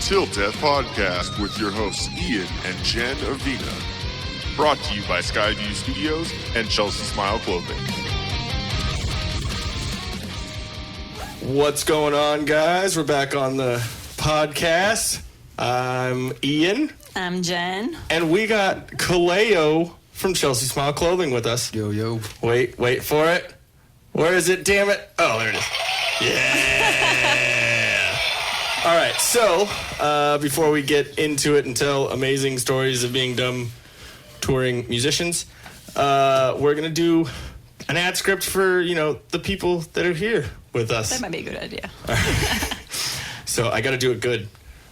Till Death podcast with your hosts Ian and Jen Avina. Brought to you by SKYVIEW Studios and Chelsea Smile Clothing. What's going on, guys? We're back on the podcast. I'm Ian. I'm Jen. And we got Kaleo from Chelsea Smile Clothing with us. Yo, yo. Wait for it. Where is it? Damn it. Oh, there it is. Yeah. All right. So, before we get into it and tell amazing stories of being dumb touring musicians, we're going to do an ad script for, the people that are here with us. That might be a good idea. So I got to do it good.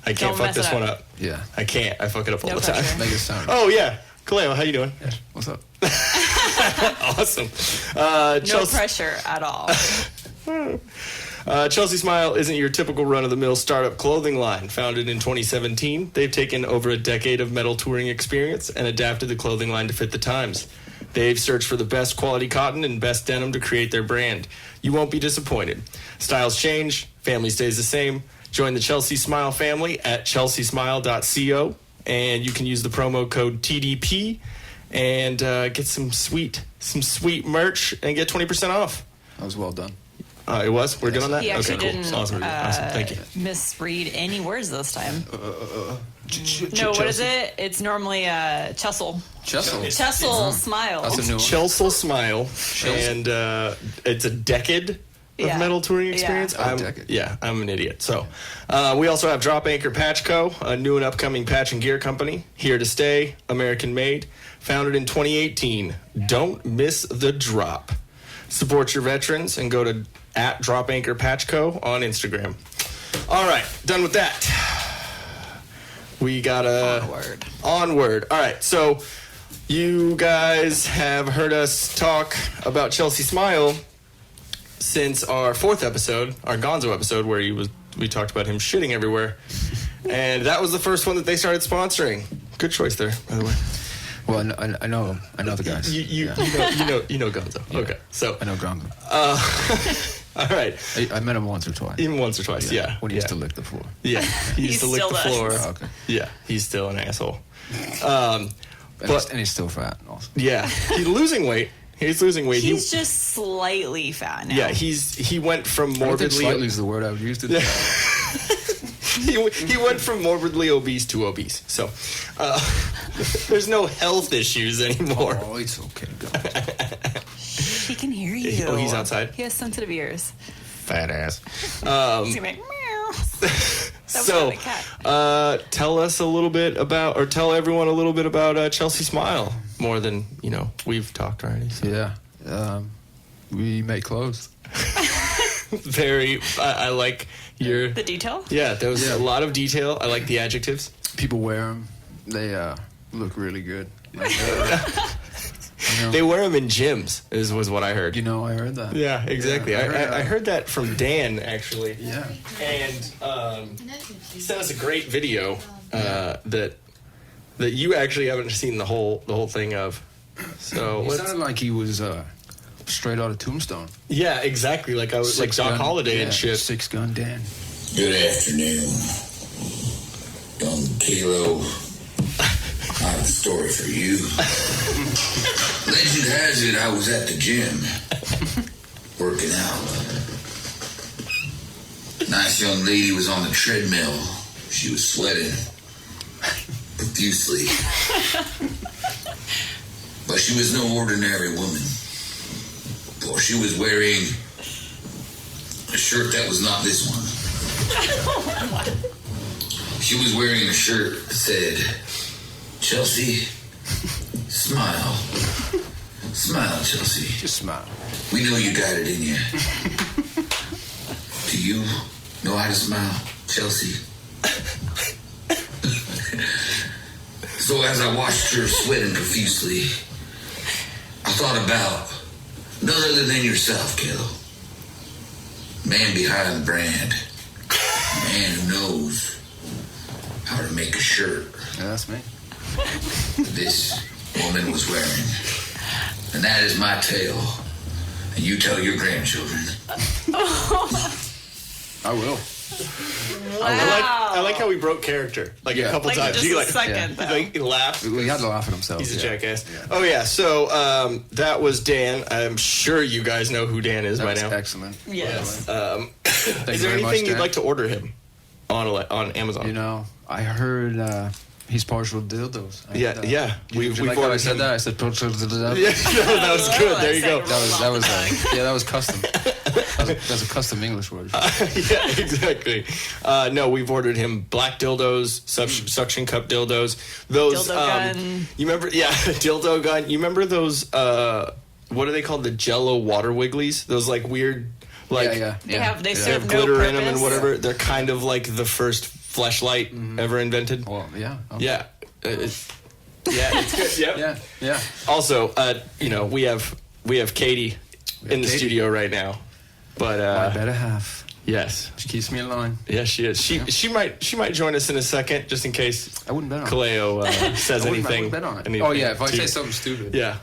I can't fuck this one up. Yeah. I can't. I fuck it up all No the time. pressure. Make it sound. Oh, yeah. Kaleo, how you doing? Yeah. What's up? Awesome. No Chelsea, pressure at all. Chelsea Smile isn't your typical run-of-the-mill startup clothing line. Founded in 2017, they've taken over a decade of metal touring experience and adapted the clothing line to fit the times. They've searched for the best quality cotton and best denim to create their brand. You won't be disappointed. Styles change, family stays the same. Join the Chelsea Smile family at chelseasmile.co, and you can use the promo code TDP and get some sweet merch and get 20% off. That was well done. It was? We're good on that? He actually okay, cool. didn't Awesome. Thank you. misread any words this time. No, What is it? It's normally Chessel. Chessel. Smile. That's a new one. Chelsea Smile, and it's a decade of Yeah. metal touring experience. Yeah. Decade. I'm an idiot. So we also have Drop Anchor Patch Co., a new and upcoming patch and gear company. Here to stay, American made, founded in 2018. Don't miss the drop. Support your veterans and go to @Drop Anchor Patch Co. on Instagram. All right, done with that. We got onward. All right, so you guys have heard us talk about Chelsea Smile since our 4th episode, our Gonzo episode, where we talked about him shitting everywhere, and that was the first one that they started sponsoring. Good choice there, by the way. Well, I know the guys. You know Gonzo. Yeah. Okay, so I know Gonzo. all right, I met him once or twice. even once or twice, yeah. When he used to lick the floor. Yeah, he used to lick still the does. floor. Oh, okay. Yeah, he's still an asshole. And he's still fat also. Yeah, he's losing weight. He's losing weight. He's just slightly fat now. Yeah, he went from I don't think morbidly. slightly is the word I would use to he went from morbidly obese to obese. So there's no health issues anymore. Oh, it's okay. Go. He can hear you. Oh, he's outside? He has sensitive ears. Fat ass. He's gonna be like, meow. So a cat. tell us a little bit about, or tell everyone a little bit about Chelsea Smile, more than we've talked already. So. Yeah. We make clothes. Very. I like your. The detail? Yeah, there was a lot of detail. I like the adjectives. People wear them. They look really good. They wear them in gyms, was what I heard. I heard that. Yeah, exactly. Yeah, I heard that from Dan, actually. Yeah. And he sent us a great video that you actually haven't seen the whole thing of. So He let's, sounded like he was straight out of Tombstone. yeah, exactly. Like I was like Doc Holliday and shit. 6 Gun Dan. Good afternoon, young Kaleo. I have a story for you. Legend has it I was at the gym, working out. Nice young lady was on the treadmill. She was sweating profusely. But she was no ordinary woman. For she was wearing a shirt that was not this one. She was wearing a shirt that said, Chelsea, smile. Smile, Chelsea. Just smile. We know you got it in you. Do you know how to smile, Chelsea? So as I watched her sweating profusely, I thought about none other than yourself, Kaleo. Man behind the brand. Man who knows how to make a shirt Yeah, that's me. this woman was wearing. And that is my tale. And you tell your grandchildren. I will. I like how we broke character like a couple Like, times. just You a second, though. he laughed. We had to laugh at himself. He's a jackass. Yeah. Oh yeah. So that was Dan. I'm sure you guys know who Dan is by That's now. excellent. Yes. Is there anything you'd like to order him on Amazon? You know, I heard he's partial to dildos. Yeah. Would you like how I said that? I said partial to dildos. Yeah, no, that was good. There you go. That was custom. That's a custom English word. Yeah, exactly. No, we've ordered him black dildos, suction cup dildos. Those Dildo gun. You remember? Yeah, dildo gun. You remember those? What are they called? The Jello water wigglies. Those like weird, like They they serve have no glitter purpose. in them and whatever. They're kind of like the first fleshlight ever invented. Well, yeah. Yeah. It's good. Yep. Yeah. Also, we have Katie in the Katie. studio right now, but My better half. yes. She keeps me in line. Yeah, she is. She might join us in a second, just in case I wouldn't bet on it. Kaleo says I anything. wouldn't bet on it. anything Oh, yeah, if I too- say something stupid. Yeah.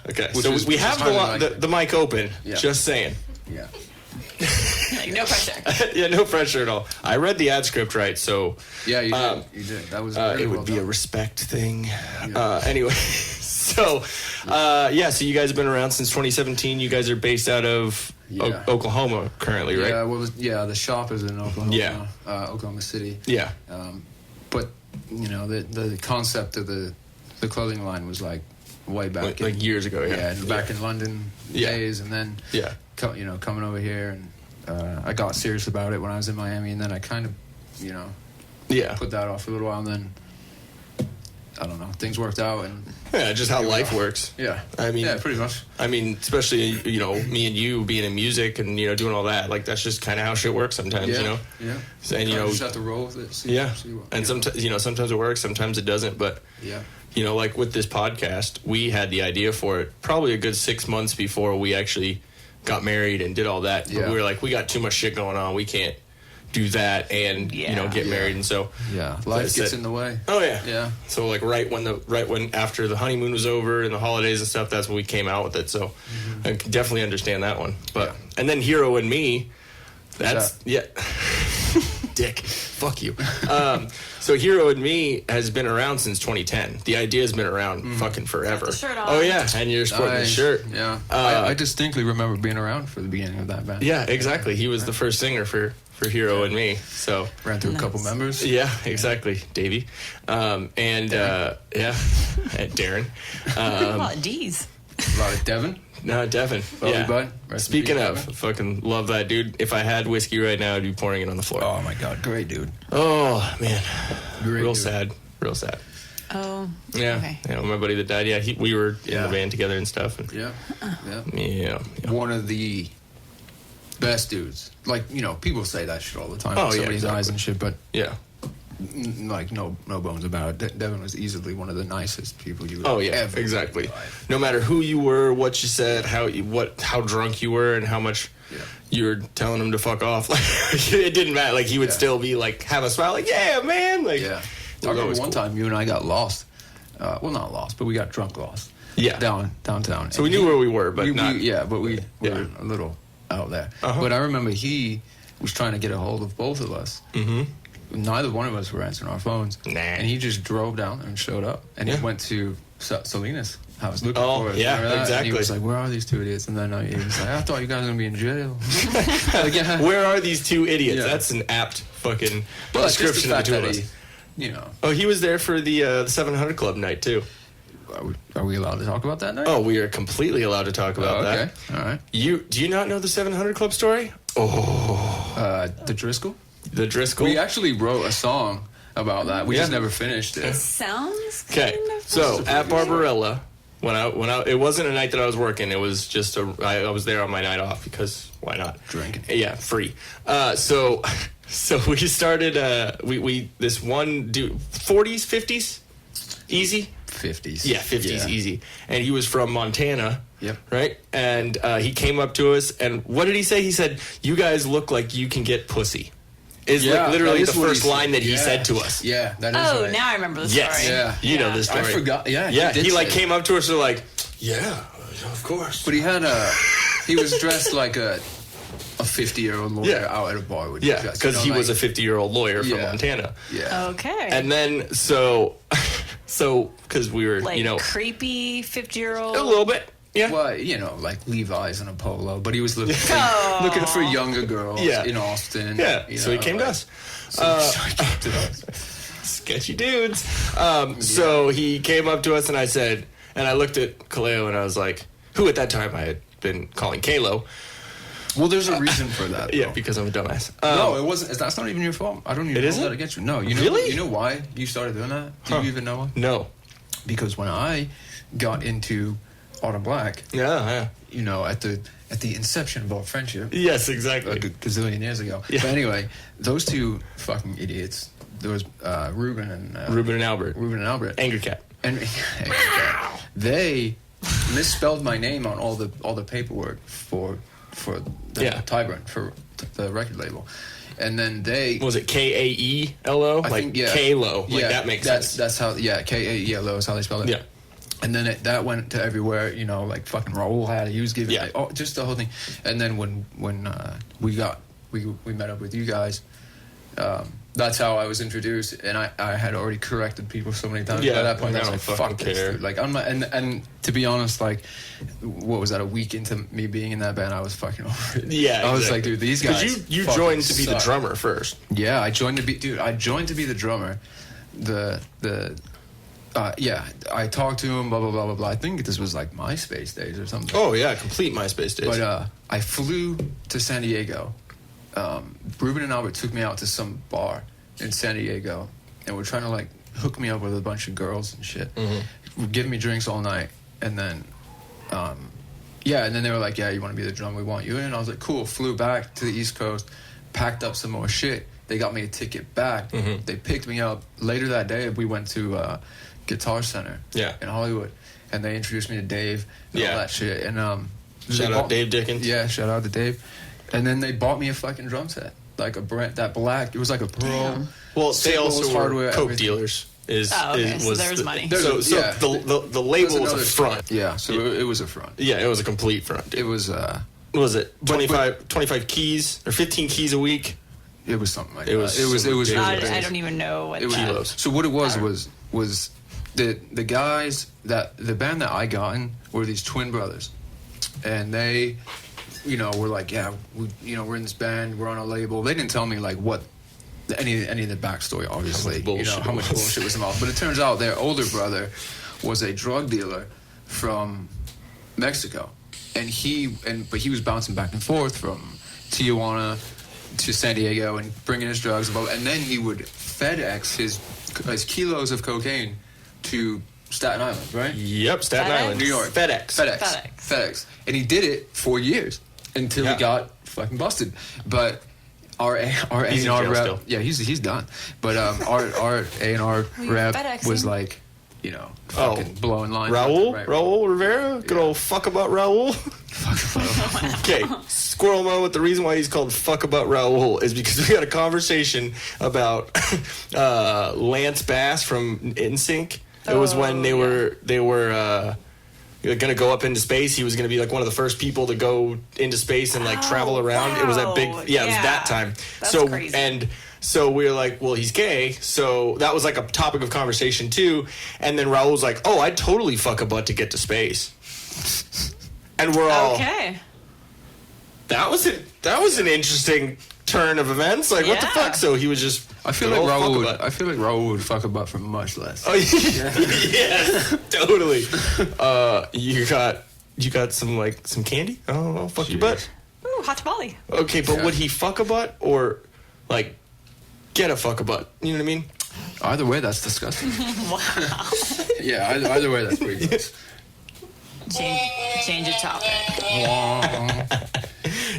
Okay. Which So is- we which have is highly the likely. mic open. Yeah. Just saying. Yeah. Like, no pressure. Yeah, no pressure at all. I read the ad script right, so Yeah, you did. You did. That was very it well would be a done. respect thing. Anyway, so so you guys have been around since 2017. You guys are based out of Yeah. Oklahoma currently, right? Yeah, the shop is in Oklahoma. Yeah. Oklahoma City. Yeah. But the concept of the clothing line was like way back Like years ago, yeah. back in London Yeah. days, and then Yeah. coming over here, and I got serious about it when I was in Miami, and then I kind of Yeah. put that off for a little while, and then I don't know, things worked out, and Yeah, just how we life are. works. yeah, I mean- yeah, pretty much. I mean, especially, me and you being in music and, doing all that. Like, that's just kind of how shit works sometimes, Yeah, yeah. So, and, You just have to roll with it. See what, and sometimes, sometimes it works, sometimes it doesn't. But, yeah, like with this podcast, we had the idea for it probably a good 6 months before we actually got married and did all that. But Yeah. we were like, we got too much shit going on. We can't do that and, get married. And so, yeah. Life That's gets it. in the way. oh, yeah. Yeah. So like right when after the honeymoon was over and the holidays and stuff, that's when we came out with it. So I can definitely understand that one. But and then Hero and Me, that's dick. Fuck you. So Hero and Me has been around since 2010. The idea has been around fucking forever. the shirt on. Oh yeah, and you're sporting the Nice. shirt. Yeah, I distinctly remember being around for the beginning of that band. Yeah, exactly. He was the first singer for Hero and Me. So Ran through a couple members. yeah, exactly, Davey, and and Darren. A lot of D's. A lot of Devin. No, Devin. Love yeah. you, bud. Rest in Speaking peace, of, Devin. fucking love that dude. If I had whiskey right now, I'd be pouring it on the floor. Oh my God, great dude. Oh, man, Great real dude. sad, real sad. Oh. Yeah, Okay. my buddy that died. Yeah, we were in Yeah. the band together and stuff. And, Yeah, yeah. yeah. One of the best dudes. Like people say that shit all the time. Oh, when yeah, somebody dies exactly. and shit, but Yeah. like no bones about it. Devin was easily one of the nicest people you would Oh yeah, ever exactly. meet in life. No matter who you were, what you said, how drunk you were, and how much you were telling him to fuck off, like it didn't matter. Like he would Yeah. still be like, have a smile, like yeah, man. Like Yeah. it I was remember always one cool. time you and I got lost. Well, not lost, but we got drunk lost. Yeah. Downtown. So we knew where we were, but not. but we Yeah. were a little out there. Uh-huh. But I remember he was trying to get a hold of both of us. Mm-hmm. Neither one of us were answering our phones. Nah. And he just drove down and showed up. And Yeah. he went to Selena's house looking Oh, for us. yeah, Remember that? And exactly. he was like, where are these two idiots? And then he was like, I thought you guys were going to be in jail. Like, yeah. Where are these two idiots? Yeah. That's an apt fucking But just the description of the fact two of that us. he, Oh, he was there for the 700 Club night too. are we allowed to talk about that night? Oh, we are completely allowed to talk about okay. that. All right. Do you not know the 700 Club story? Oh, The Driscoll? the Driscoll. We actually wrote a song about that. We just Yeah. never finished It it. sounds Okay, kind of so at Barbarella, when I it wasn't a night that I was working. It was just I was there on my night off because why not? Drinking. Yeah, free. So we started. We this one dude, 40s, 50s, easy. 50s. Yeah, 50s, easy. And he was from Montana. Yep. Right? And he came up to us, and what did he say? He said, "You guys look like you can get pussy." Is Yeah, like literally that is the what he first said. line that he Yeah. said to us. Yeah, that is Oh, right. now I remember the story. Yes. Yeah. You know this story. I forgot. Yeah, Yeah, did he like say came up to us and like, yeah, of course. But he had he was dressed like a a 50-year-old lawyer out at a bar with Yeah, you guys, because he was a 50-year-old lawyer from Yeah. Montana. Yeah. Okay. And then, so because we were, like you know, creepy 50-year-old. a little bit. Yeah. Well, you know, like Levi's and a polo, but he was looking for, Oh. looking for younger girls Yeah. in Austin. Yeah. you So he know, came to like- us. So he came to us. Sketchy dudes. So he came up to us and I said, and I looked at Kaleo and I was like, who at that time I had been calling Kalo. Well, there's a reason for that. Yeah, though. because I'm a dumbass. No, it wasn't. That's not even your fault. I don't even It hold isn't? that against you. No, you know. Really? You know why you started doing that? Do you even know why? No. Because when I got into Autumn Black, Yeah. you know, at the inception of our friendship, Yes, exactly. a gazillion years ago. Yeah. But anyway, those two fucking idiots. There was Ruben and Albert. Ruben and Albert. Anger Cat. And they misspelled my name on all the paperwork for the Yeah. Tyburn for the record label, and then they What was it Kaelo? I Like think, yeah. Kalo. Like Yeah, that makes that's, sense. That's how Kaelo is how they spell it. Yeah. And then that went to everywhere, you know, like fucking Raul had it. He was giving Yeah. just the whole thing. And then when we met up with you guys, that's how I was introduced, and I had already corrected people so many times. Yeah, By that point, I I was don't like, fucking "Fuck this, care." dude." Like, I'm not, and to be honest, like, what was that? A week into me being in that band, I was fucking over it. Yeah, I was exactly. like, dude, these guys. Because you fucking joined to be the suck. drummer first. Yeah, I joined to be the drummer. I talked to him, blah blah blah blah blah. I think this was like MySpace days or something. Oh yeah, complete MySpace days. But I flew to San Diego. Ruben and Albert took me out to some bar in San Diego, and were trying to like hook me up with a bunch of girls and shit. Were giving me drinks all night, and then, and then they were like, "Yeah, you want to be the drummer? We want you in." And I was like, "Cool." Flew back to the East Coast, packed up some more shit. They got me a ticket back. They picked me up later that day. We went to Guitar Center in Hollywood, and they introduced me to Dave and all that shit. And shout out Dave Dickens. Yeah, shout out to Dave. And then they bought me a fucking drum set, like a brand that black. It was like a Pearl. Damn. Well, they Symbols, also hardware, were coke everything. dealers. So there's money. So Yeah. the label was a another front. Yeah, so it was a front. Yeah, it was a complete front. Dude. It was What was it 25 keys or 15 keys a week? it was something like It that. was It was ridiculous. I don't even know what It was that. Kilos. So what it was the guys the band that I got in were these twin brothers, and they, you know, were like, yeah, we're in this band, we're on a label. They didn't tell me like what any of the backstory, obviously, how much bullshit was involved. But it turns out their older brother was a drug dealer from Mexico, but he was bouncing back and forth from Tijuana to San Diego and bringing his drugs, and then he would FedEx his kilos of cocaine to Staten Island, right? Yep, Staten FedEx? Island, New York. FedEx. And he did it for years until Yeah. he got fucking busted. But our He's in A&R jail rep, still. yeah, he's done. But our A&R you're rep FedExing. was like, you know, fucking blowing lines. Raul? Right. Raul Rivera? Good old fuck about Raul? Okay, Squirrel Mo, the reason why he's called Fuck About Raul is because we had a conversation about Lance Bass from NSYNC. It was when they were gonna go up into space. He was gonna be like one of the first people to go into space and like travel around. It was that big, wow. it was that time. That's so crazy. and so we were like, well, he's gay. So that was like a topic of conversation too. And then Raul was like, oh, I'd totally fuck a butt to get to space. And we're all Okay. that was an interesting turn of events. Like what the Yeah. fuck? So he was just I feel like Raul would fuck a butt for much less. Oh yes, totally. You got some candy? Oh, I'll fuck your butt. Ooh, hot tamale. Okay, but Yeah. would he fuck a butt or like get a fuck a butt? You know what I mean? Either way, that's disgusting. Wow. Yeah, either way, that's pretty gross. Change the topic.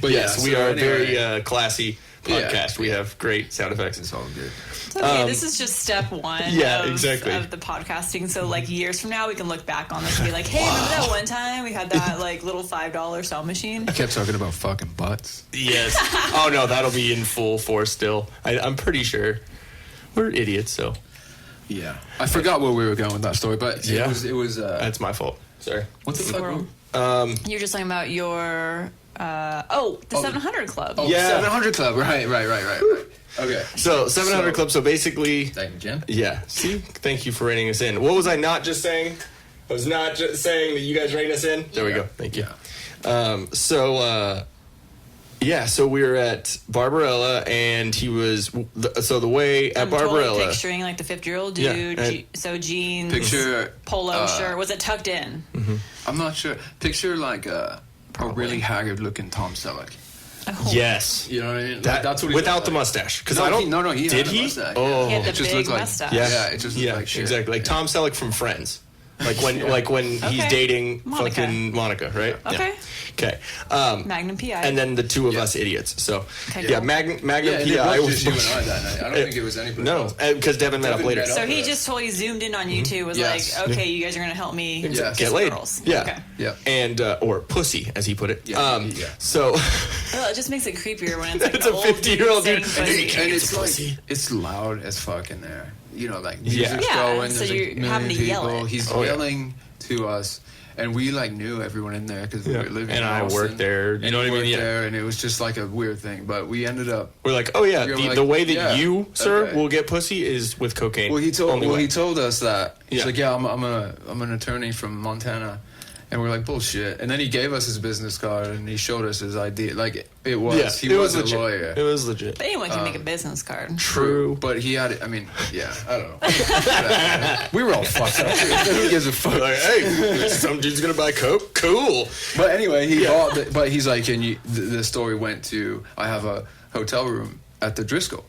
But Yes, yeah, we so are a anyway, very classy podcast. Yeah. We have great sound effects. it's all good. It's okay, this is just step one yeah, of, exactly. of the podcasting. So like years from now, we can look back on this and be like, hey, remember that one time we had that like little $5 sound machine? I kept talking about fucking butts. Yes. Oh no, that'll be in full force still. I'm pretty sure. We're idiots, so Yeah, I forgot where we were going with that story, but Yeah. it was. that's my fault. Sorry. What the fuck? Squirrel. You're just talking about your The 700 Club. Oh, Yeah. 700 Club. Right. Okay. So 700 Club. So basically, Thank you, Jen. yeah. See, thank you for reining us in. What was I not just saying? I was not just saying that you guys reined us in. There we go. Thank you. So we were at Barbarella, and he was the way at I'm Barbarella. totally picturing like the 50-year-old dude. Yeah, So jeans, Picture polo shirt. Was it tucked in? I'm not sure. Picture like a really haggard-looking Tom Selleck. Oh. Yes. You know what I mean? That's what he without looked the like. mustache. Because No, I don't. he did had a he? mustache. Oh, He had the it just big looked like mustache. Yeah, it just looked like shit. exactly. Like Tom Selleck from Friends. Like when he's Okay. dating Monica. fucking Monica, right? Okay. Okay. Magnum PI. And then the two of us idiots. So Okay, yeah, cool. Magnum Yeah, and it PI was was just you and I that night. I don't think it was anybody no, else. because Devin met up Devin later. met up. So he just totally zoomed in on you two. Was Yes. like, okay, you guys are gonna help me Yes. Get laid. girls. Yeah. Okay. Yeah. And or pussy, as he put it. Yeah, So Well, it just makes it creepier when it's like It's an a old 50-year-old dude. saying pussy. And It's it's pussy. like it's loud as fuck in there. You know, like Yeah. music's Yeah, going. so There's you're a million having to yell people. it. He's Oh, yeah. yelling to us, and we like knew everyone in there because we Yeah. were living. And in I Austin, worked there, you and know what I he mean? worked Yeah. there, and it was just like a weird thing. But we ended up. we're like, oh yeah, We were the like, way that yeah, you, sir, okay. will get pussy is with cocaine. Well, he told Only way. he told us that he's Yeah. like, yeah, I'm an attorney from Montana, and we're like, bullshit. And then he gave us his business card and he showed us his ID. Like he was it was a legit. lawyer. It was legit. But anyone can make a business card. True. But he had, I mean, yeah, I don't know. We were all fucked up. Who gives a fuck? Like, hey, some dude's gonna buy coke. Cool. But anyway, he bought. But he's like, the story went to. I have a hotel room at the Driscoll,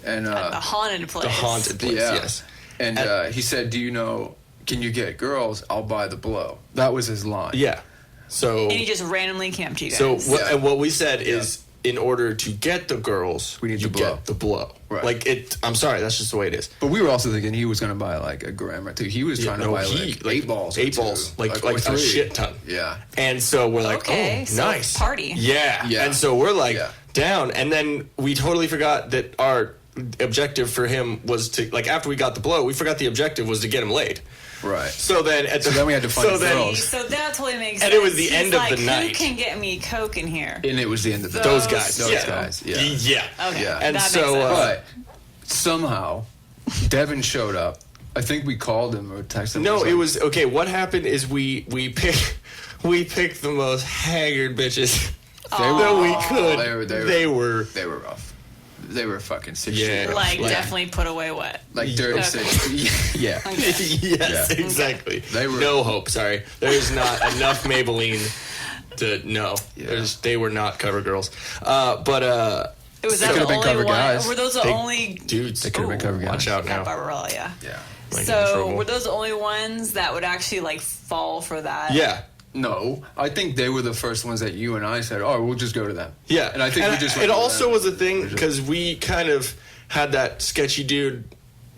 and A haunted place. The haunted place. yeah, Yes. and he said, "Do you know? Can you get girls? I'll buy the blow." That was his line. Yeah. So And he just randomly camped you guys. so Yeah. and what we said is, in order to get the girls, We need you the blow. get the blow. Right. Like it. I'm sorry, that's just the way it is. But we were also thinking he was going to buy like a gram or two. He was trying to buy like 8 balls. or 8 two, balls, like or a 3. shit ton. Yeah. And so we're like, Okay, oh, so nice party. Yeah. Yeah. And so we're like Yeah. down, and then we totally forgot that our objective for him was to, like, after we got the blow, we forgot the objective was to get him laid. Right. So then we had to find girls. So that totally makes And sense. it was the He's end of like, the night. Who can get me coke in here? And it was the end of the Those guys. Those yeah. guys. Yeah. Yeah. Okay. Yeah. And that so, makes sense. But somehow, Devin showed up. I think we called him or texted him. or No, it something. was okay. What happened is we picked the most haggard bitches that we could. They were They were rough. They were fucking 6 Yeah. years old. like yeah. definitely put away wet. Like 36. Yeah. yes, Yeah. exactly. They were- no hope. Sorry, there's not enough Maybelline to no. Yeah. They were not cover girls. But It was They that could've the been only cover one? guys. Were those the They- only dudes, They could've been cover guys. Watch out at now. Barbarella? Yeah. Yeah. Might get in So trouble. were those the only ones that would actually like fall for that? Yeah. No, I think they were the first ones that you and I said, "Oh, we'll just go to them." Yeah, and I think we just. It went to also them. was a thing because we kind of had that sketchy dude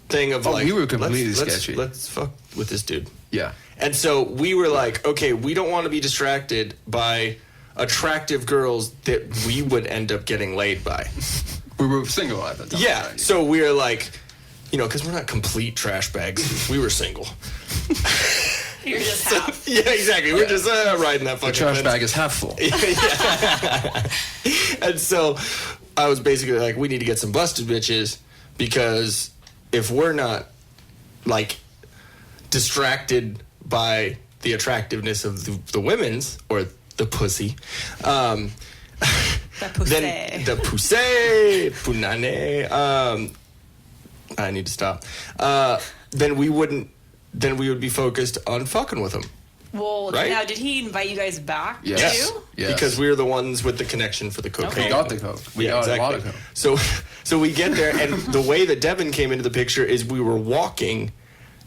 thing of Oh, like we were completely let's sketchy. Let's fuck with this dude. Yeah. And so we were like, okay, we don't want to be distracted by attractive girls that we would end up getting laid by. We were single at the time. Yeah. right? So we were like, because we're not complete trash bags. We were single. You're just half. Yeah, exactly. We're just riding that the fucking trash fence. bag is half full. And so I was basically like, we need to get some busted bitches because if we're not like distracted by the attractiveness of the women's or the pussy, The pussy. then the pussy, punane, I need to stop. Then we would be focused on fucking with them. Well, Right? now did he invite you guys back Yes. too? Yes. Because we're the ones with the connection for the cocaine. We got the coke. We got a lot of coke. So we get there, and the way that Devin came into the picture is we were walking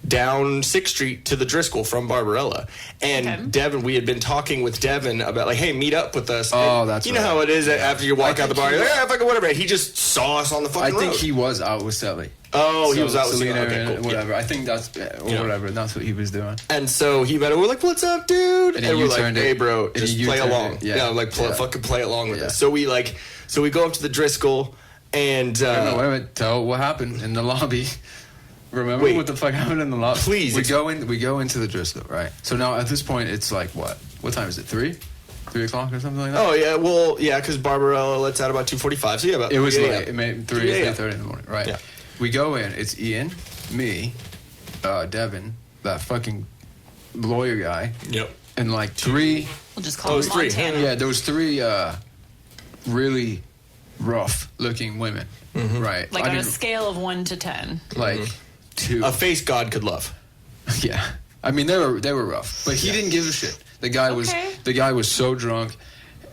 down 6th Street to the Driscoll from Barbarella. And Okay. Devin, we had been talking with Devin about, like, hey, meet up with us. Oh, And that's you know right. how it is that after you walk I out the think bar, he you're like, was- yeah, fucking whatever. He just saw us on the I fucking think road. he was out with Sally. Oh, he was out with Selena Selena. Okay, and cool. whatever. I think that's or Yeah. whatever. That's what he was doing. And so he met her. We're like, "What's up, dude?" And And he we're like, U-turned it. "Hey, bro, And just he play U-turned along." it. Yeah. like Yeah. fucking play along with Yeah. us. So we go up to the Driscoll, and Wait a minute. Tell what happened in the lobby. Remember Wait. what the fuck happened in the lobby? Please We go into the Driscoll, right? So now at this point it's like what? What time is it? 3? 3 o'clock or something like that. Oh yeah, well yeah, because Barbarella lets out about 2:45. So yeah, about It was 3 late. a.m. It made 3 3:30 in the morning. Right. Yeah. We go in. It's Ian, me, Devin, that fucking lawyer guy, Yep. and like 3. We'll just call them 3. Montana. Yeah, there was 3 really rough-looking women. Right. Like I on mean, a scale of 1 to 10. like 2. A face God could love. Yeah. I mean, they were rough, but he didn't give a shit. The guy was so drunk,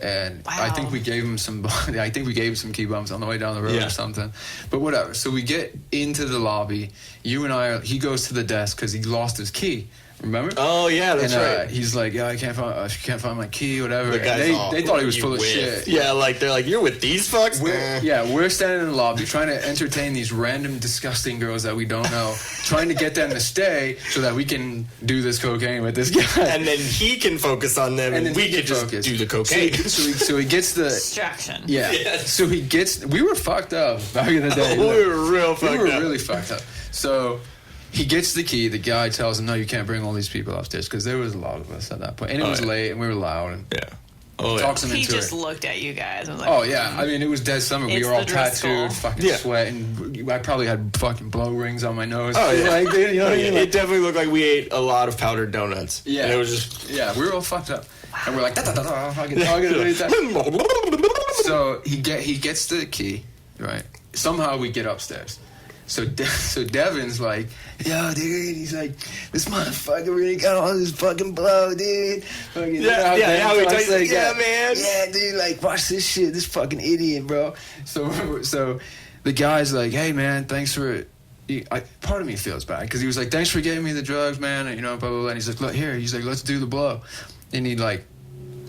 and I think Wow. we gave him some. I think we gave him some key bumps on the way down the road Yeah. or something. But whatever. So we get into the lobby. You and I. He goes to the desk because he lost his key. Remember? Oh yeah, that's and, right. He's like, yeah, I can't find my key, whatever. The And guy's all, they thought he was "You full of with?" shit. Yeah, like they're like, you're with these fucks. We're standing in the lobby trying to entertain these random disgusting girls that we don't know, trying to get them to stay so that we can do this cocaine with this guy. And then he can focus on them, and then we he can can just focus. do the cocaine. So he gets the Distraction. yeah. Yes. So he gets. We were fucked up back in the day. We were real fucked We were up. really fucked up. So he gets the key. The guy tells him, "No, you can't bring all these people upstairs," because there was a lot of us at that point, and it was yeah. late, and we were loud. And Yeah. Oh yeah. talks him He into just it. looked at you guys and was like, Oh yeah, I mean it was dead summer. We It's were all the Driscoll. tattooed, fucking Yeah. sweating. I probably had fucking blow rings on my nose. Oh yeah. like, you know what I mean? It definitely looked like we ate a lot of powdered donuts. Yeah. And it was just. Yeah, we were all fucked up, and we're like, da-da-da-da, fucking talking to each other. So he gets the key, right? Somehow we get upstairs. So Devin's like, yo, dude, he's like, this motherfucker really got all this fucking blow, dude. Fucking, Yeah, you know, yeah, Devin he talks talks like, yeah, that. man. Yeah, dude, like, watch this shit, this fucking idiot, bro. So the guy's like, hey, man, thanks for. Part of me feels bad because he was like, thanks for getting me the drugs, man, and, you know, blah, blah, blah. And he's like, look, here, he's like, let's do the blow. And he, like,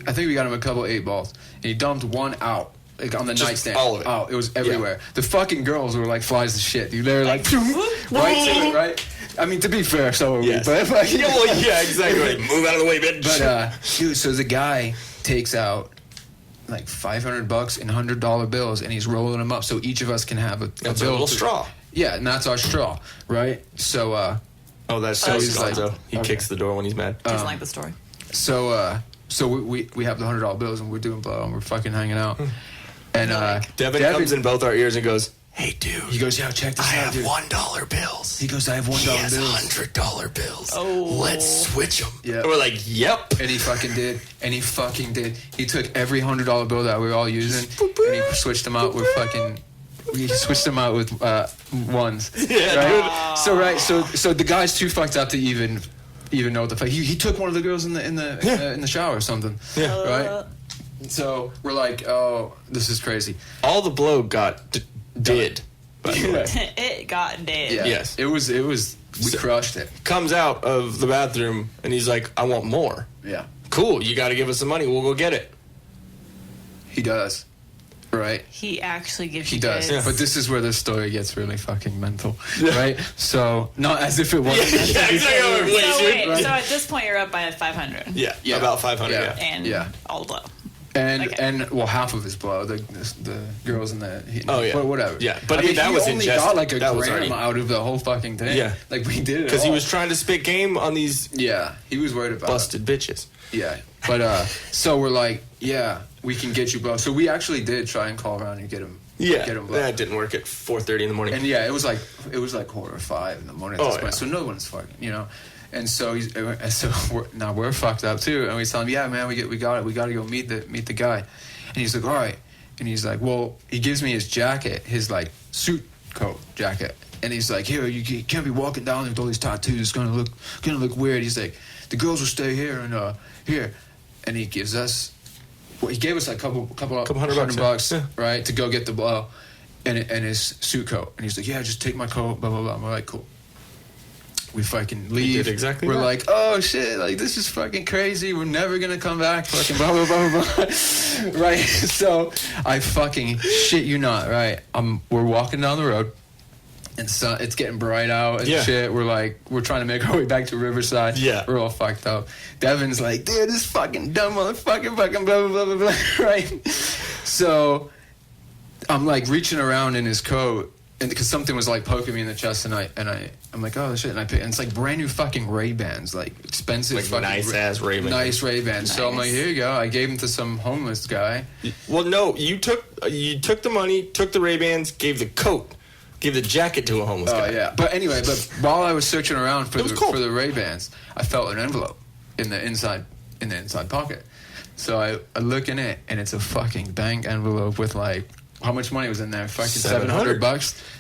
I think we got him a couple 8 balls, and he dumped one out. Like on the Just nightstand. all of it. Oh, it was everywhere. The fucking girls were like flies to shit. They were like, right to it, right? I mean, to be fair, so are Yes. we. But like, Yeah, well, yeah, exactly. Move out of the way, bitch. But dude, so the guy takes out like $500 in $100 bills, and he's rolling them up so each of us can have a That's a bill. little straw. Yeah, and that's our straw, right? So Oh, that's So so he's he's like- He kicks the door when he's mad. doesn't like the story. so we have the $100 bills, and we're doing blow, and we're fucking hanging out. And Devin comes in both our ears and goes, "Hey, dude, He goes, yo, check this I out, have dude. $1 bills. He goes, I have $1 He has bills. $100 bills. Oh. Let's switch them." Yeah. And we're like, "Yep." And he fucking did. And he fucking did. He took every $100 bill that we were all using, and he switched them out with fucking. He switched them out with ones. Yeah, Right? So the guy's too fucked up to even know what the fuck. He took one of the girls in the shower or something. Yeah. Right. So we're like, oh, this is crazy. All the blow got did. By the way. It got dead. Yeah. Yes. It was. We crushed it. Comes out of the bathroom and he's like, "I want more." Yeah. Cool. You got to give us some money. We'll go get it. He does. Right. He actually gives He you does, kids. but this is where the story gets really fucking mental, right? So, not as if it wasn't. Yeah, exactly. So wait, Right. so at this point you're up by 500. Yeah. Yeah. About 500. Yeah. Yeah. And Yeah. all blow. And Okay. and well, half of his blow, the girls in the Oh, yeah. but whatever. Yeah, but I mean, that he was only ingested. got like a That was gram already- out of the whole fucking thing. Yeah. like we did it Because he all. was trying to spit game on these Yeah, he was worried about busted bitches. it. Yeah, but so we're like, yeah, we can get you blow. So we actually did try and call around and get him. Yeah. get him blow. That didn't work at 4:30 in the morning. And yeah, it was like 4:05 in the morning at Oh, this point. yeah. So no one's fucking, you know. And so we're fucked up too. And we tell him, yeah, man, we got it. We got to go meet the guy. And he's like, all right. And he's like, well, he gives me his jacket, his like suit coat jacket. And he's like, here, you can't be walking down there with all these tattoos. It's gonna look weird. He's like, the girls will stay here and here. And he gives us. Well, he gave us like a couple $100 bucks, yeah. right, to go get the blow, and his suit coat. And he's like, yeah, just take my coat, blah blah blah. And we're like, cool. We fucking leave. did exactly We're that. like, oh shit, like this is fucking crazy. We're never gonna come back. Fucking blah blah blah blah blah. Right. So I fucking shit you not. Right. We're walking down the road. And so it's getting bright out and Yeah. shit. We're trying to make our way back to Riverside. Yeah. We're all fucked up. Devin's like, dude, this fucking dumb motherfucker, fucking blah, blah, blah, blah, blah, right? So I'm like reaching around in his coat and because something was like poking me in the chest, and I'm like, oh shit, and and it's like brand new fucking Ray-Bans, like expensive, Like fucking nice ass Ray-Bans. nice Ray-Bans. So I'm like, here you go. I gave them to some homeless guy. Well, no, you took the money, took the Ray-Bans, gave the coat, gave the jacket to a homeless guy. Oh yeah. But anyway, while I was searching around for It was cool. the Ray-Bans, I felt an envelope in the inside pocket. So I look in it, and it's a fucking bank envelope with like. How much money was in there? Fucking $700.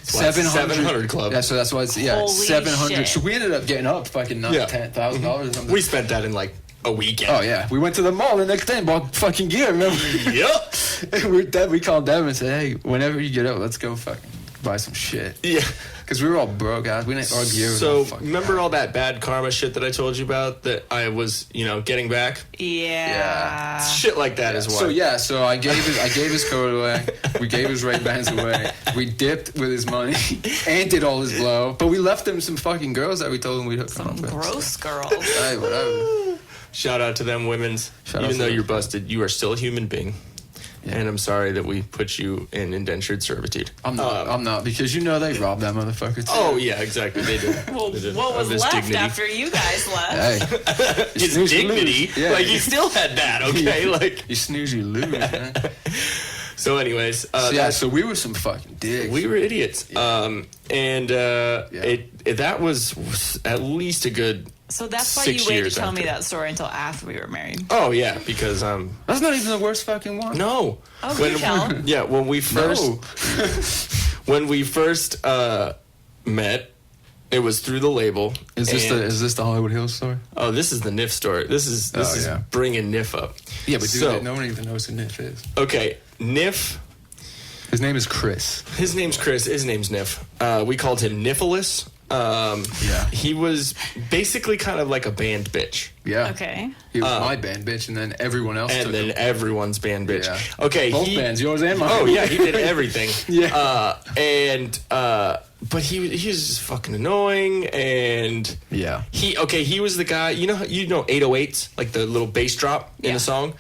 $700 club. Yeah, so that's why it's Holy 700. shit. So we ended up getting up fucking $10,000 or something. We spent that in like a weekend. Oh yeah, we went to the mall the next day and bought fucking gear. Remember? Yep. And we called Devin and said, hey, whenever you get up, let's go fucking buy some shit. Yeah. Because we were all broke, guys. We didn't our gear. Was all So fucking remember all that bad karma shit that I told you about that I was, getting back? Yeah. Shit like that is why. So I gave his coat away. We gave his Ray-Bans away. We dipped with his money and did all his blow. But we left him some fucking girls that we told him we'd hook him up with. Gross girls. Hey, whatever. Shout out to them women's. Shout out Even to though them. you're busted, you are still a human being. Yeah. And I'm sorry that we put you in indentured servitude. I'm not because they robbed that motherfucker too. Oh yeah, exactly. They did. Well, They did. what Of was his left dignity. after you guys left? Hey, His snooze, you dignity. lose. Yeah. Like he still had that. Okay. Like you snooze, you lose, man. so. Anyways, So we were some fucking dicks. we were idiots. That was at least a good. So that's why 6 you waited years to tell me after. that story until after we were married. Oh yeah, because That's not even the worst fucking one. no. Oh, you tell. Yeah, when we first when we first met, it was through the label. Is this the Hollywood Hills story? Oh, this is the NIF story. This is yeah. bringing NIF up. Yeah, but dude, So- no one even knows who Niff is. Okay, NIF. His name is Chris. His name's Chris. His name's NIF. We called him Nifolis. Yeah. He was basically kind of like a band bitch. Yeah. Okay. He was my band bitch, and then everyone else And took then him. everyone's band bitch. Yeah. Okay, Both bands, yours and mine. Oh yeah, he did everything. Yeah. But he was just fucking annoying, and Yeah. he was the guy. You know 808s, like the little bass drop in Yeah. the song.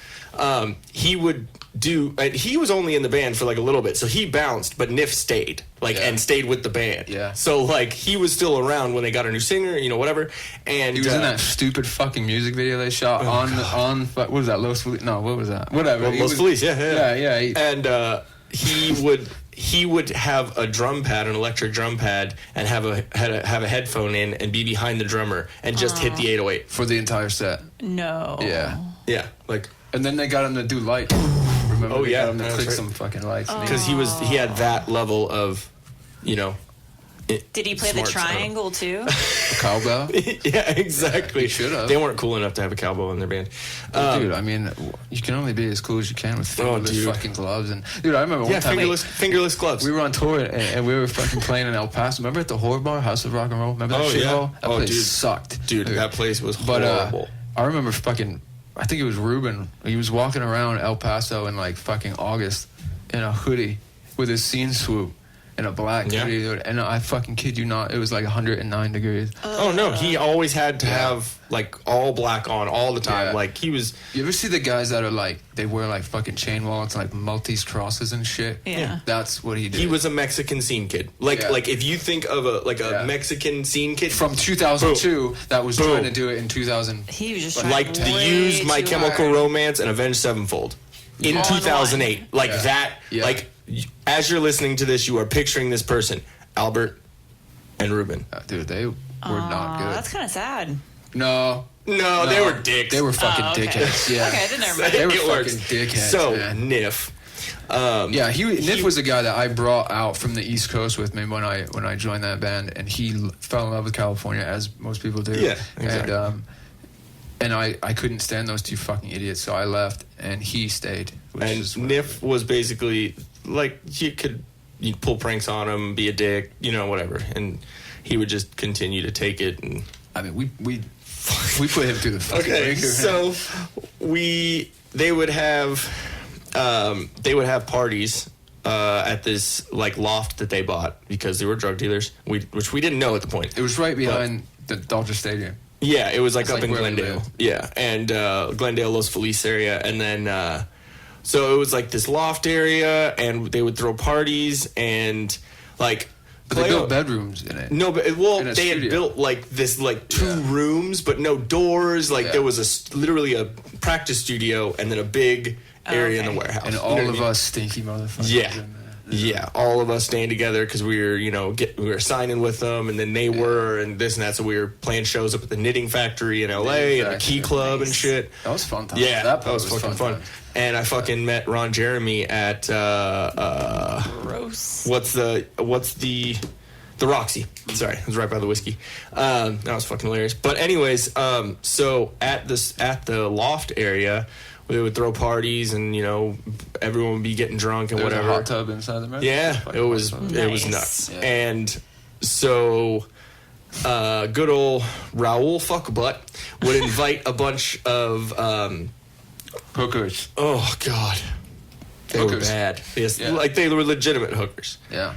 He would do. And he was only in the band for like a little bit, so he bounced, but Niff stayed, and stayed with the band. Yeah. So like he was still around when they got a new singer, whatever. And He was in that stupid fucking music video they shot on what was that? Los Feliz? No, what was that? Whatever. He Los was- Feliz, yeah. Yeah. And he would have a drum pad, an electric drum pad, and have a headphone in and be behind the drummer and just hit the 808. For the entire set. No. Yeah. Yeah, like And then they got him to do lights. Remember? Oh, they yeah, got him to that's click right. some fucking lights. because he had that level of, Did he play the Smart, so. triangle too? Cowbell. yeah, exactly. he should have. They weren't cool enough to have a cowboy in their band. Dude, I mean, you can only be as cool as you can with fingerless dude. fucking gloves. And dude, I remember one Yeah, time fingerless gloves. we were on tour and we were fucking playing in El Paso. Remember at the Horror Bar, House of Rock and Roll? Remember that Oh, shit yeah. hall? That Oh, place dude. sucked. Dude, that place was But horrible. I remember I think it was Ruben. He was walking around El Paso in like fucking August in a hoodie with his scene swoop in a black Yeah. hoodie. Dude. And I fucking kid you not, it was like 109 degrees. Oh no, he always had to have like all black on all the time. Yeah. Like he was. You ever see the guys that are like, they wear like fucking chain wallets, like Maltese crosses and shit? Yeah. That's what he did. He was a Mexican scene kid. Like Yeah. if you think of a Yeah. Mexican scene kid from 2002 that was Boom. trying to do it in 2000. He was just trying liked the way used My too Chemical hard. Romance and Avenged Sevenfold in All in 2008. Like Yeah. that. Yeah. Like as you're listening to this, you are picturing this person, Albert and Ruben. Dude, they were not good. That's kind of sad. No, No, they were dicks. They were fucking Oh, okay. dickheads. Yeah. Okay, then never mind. They were It works. fucking dickheads, So man. Niff. Yeah, Niff was a guy that I brought out from the East Coast with me when I joined that band, and he fell in love with California, as most people do. Yeah, exactly. And I couldn't stand those two fucking idiots, so I left, and he stayed. And Niff was basically like you'd pull pranks on him, be a dick, whatever, and he would just continue to take it. And I mean, we put him through the fucking okay, ringer, so they would have parties at this like loft that they bought because they were drug dealers, which we didn't know at the point. It was right behind the Dodger Stadium. Yeah, it was like It's up like in where we Glendale. live. Yeah, and Glendale, Los Feliz area, and then so it was like this loft area, and they would throw parties, and like But they built bedrooms in it. No, but In a they had studio. built like this, like 2 rooms, but no doors. Like there was literally a practice studio and then a big area in the warehouse. And You know all what I of mean? us stinky motherfuckers. Yeah. in there. Yeah, all of us staying together because we were, we were signing with them, and then they were, and this and that. So we were playing shows up at the Knitting Factory in LA and the Key Club and shit. That was fun time. Yeah, that that was fucking fun. times. And I fucking met Ron Jeremy at Gross. what's the Roxy. Sorry, it was right by the whiskey. That was fucking hilarious. But anyways, so at the loft area, we would throw parties, and everyone would be getting drunk and There was whatever. a hot tub inside the Yeah, it was Nice. nuts. Yeah. And so good old Raul Fuckbutt would invite a bunch of Hookers. oh god, they were Hookers. bad. Yes, Yeah. like they were legitimate hookers, Yeah.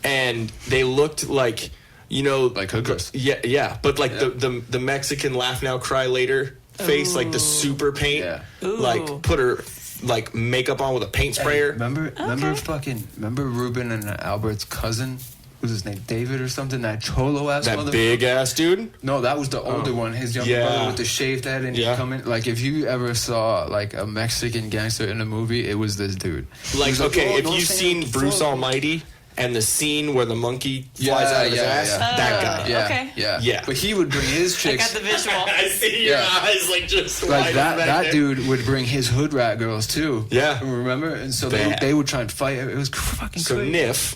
and they looked like Like hookers. yeah, but like the Mexican laugh now cry later face, like the super paint, Yeah. like put her like makeup on with a paint sprayer. Remember Ruben and Albert's cousin? Was his name David or something? That cholo ass That motherfucker. big ass dude. No, that was the older one. His younger Yeah. brother with the shaved head and Yeah. he'd come in. Like if you ever saw like a Mexican gangster in a movie, it was this dude. He Like, was okay, "Oh, if don't you've say seen it, Bruce fuck." Almighty and the scene where the monkey flies out of his ass, that guy. Yeah, Okay. yeah, But he would bring his I chicks. got the visual. I see your Yeah. eyes like just Like wide that back that there. dude would bring his hood rat girls too. Yeah. Remember? And so Bad. they would try and fight. It was fucking So crazy. Niff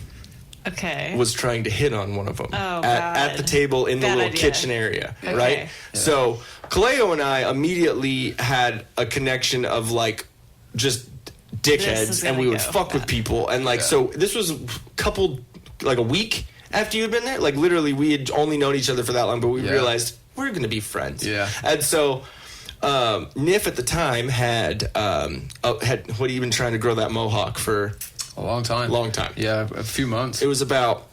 Okay. was trying to hit on one of them Oh, at the God. table in the Bad little idea. kitchen area, Okay. right? Yeah. So Kaleo and I immediately had a connection of like just This dickheads, is and we gonna would go fuck with bad. people, and like Yeah. so this was like a week after you'd been there. Like literally, we had only known each other for that long, but we Yeah. realized we're gonna be friends. Yeah. And so Niff at the time had what had you been trying to grow that mohawk for? A long time. Long time. Yeah, a few months. It was about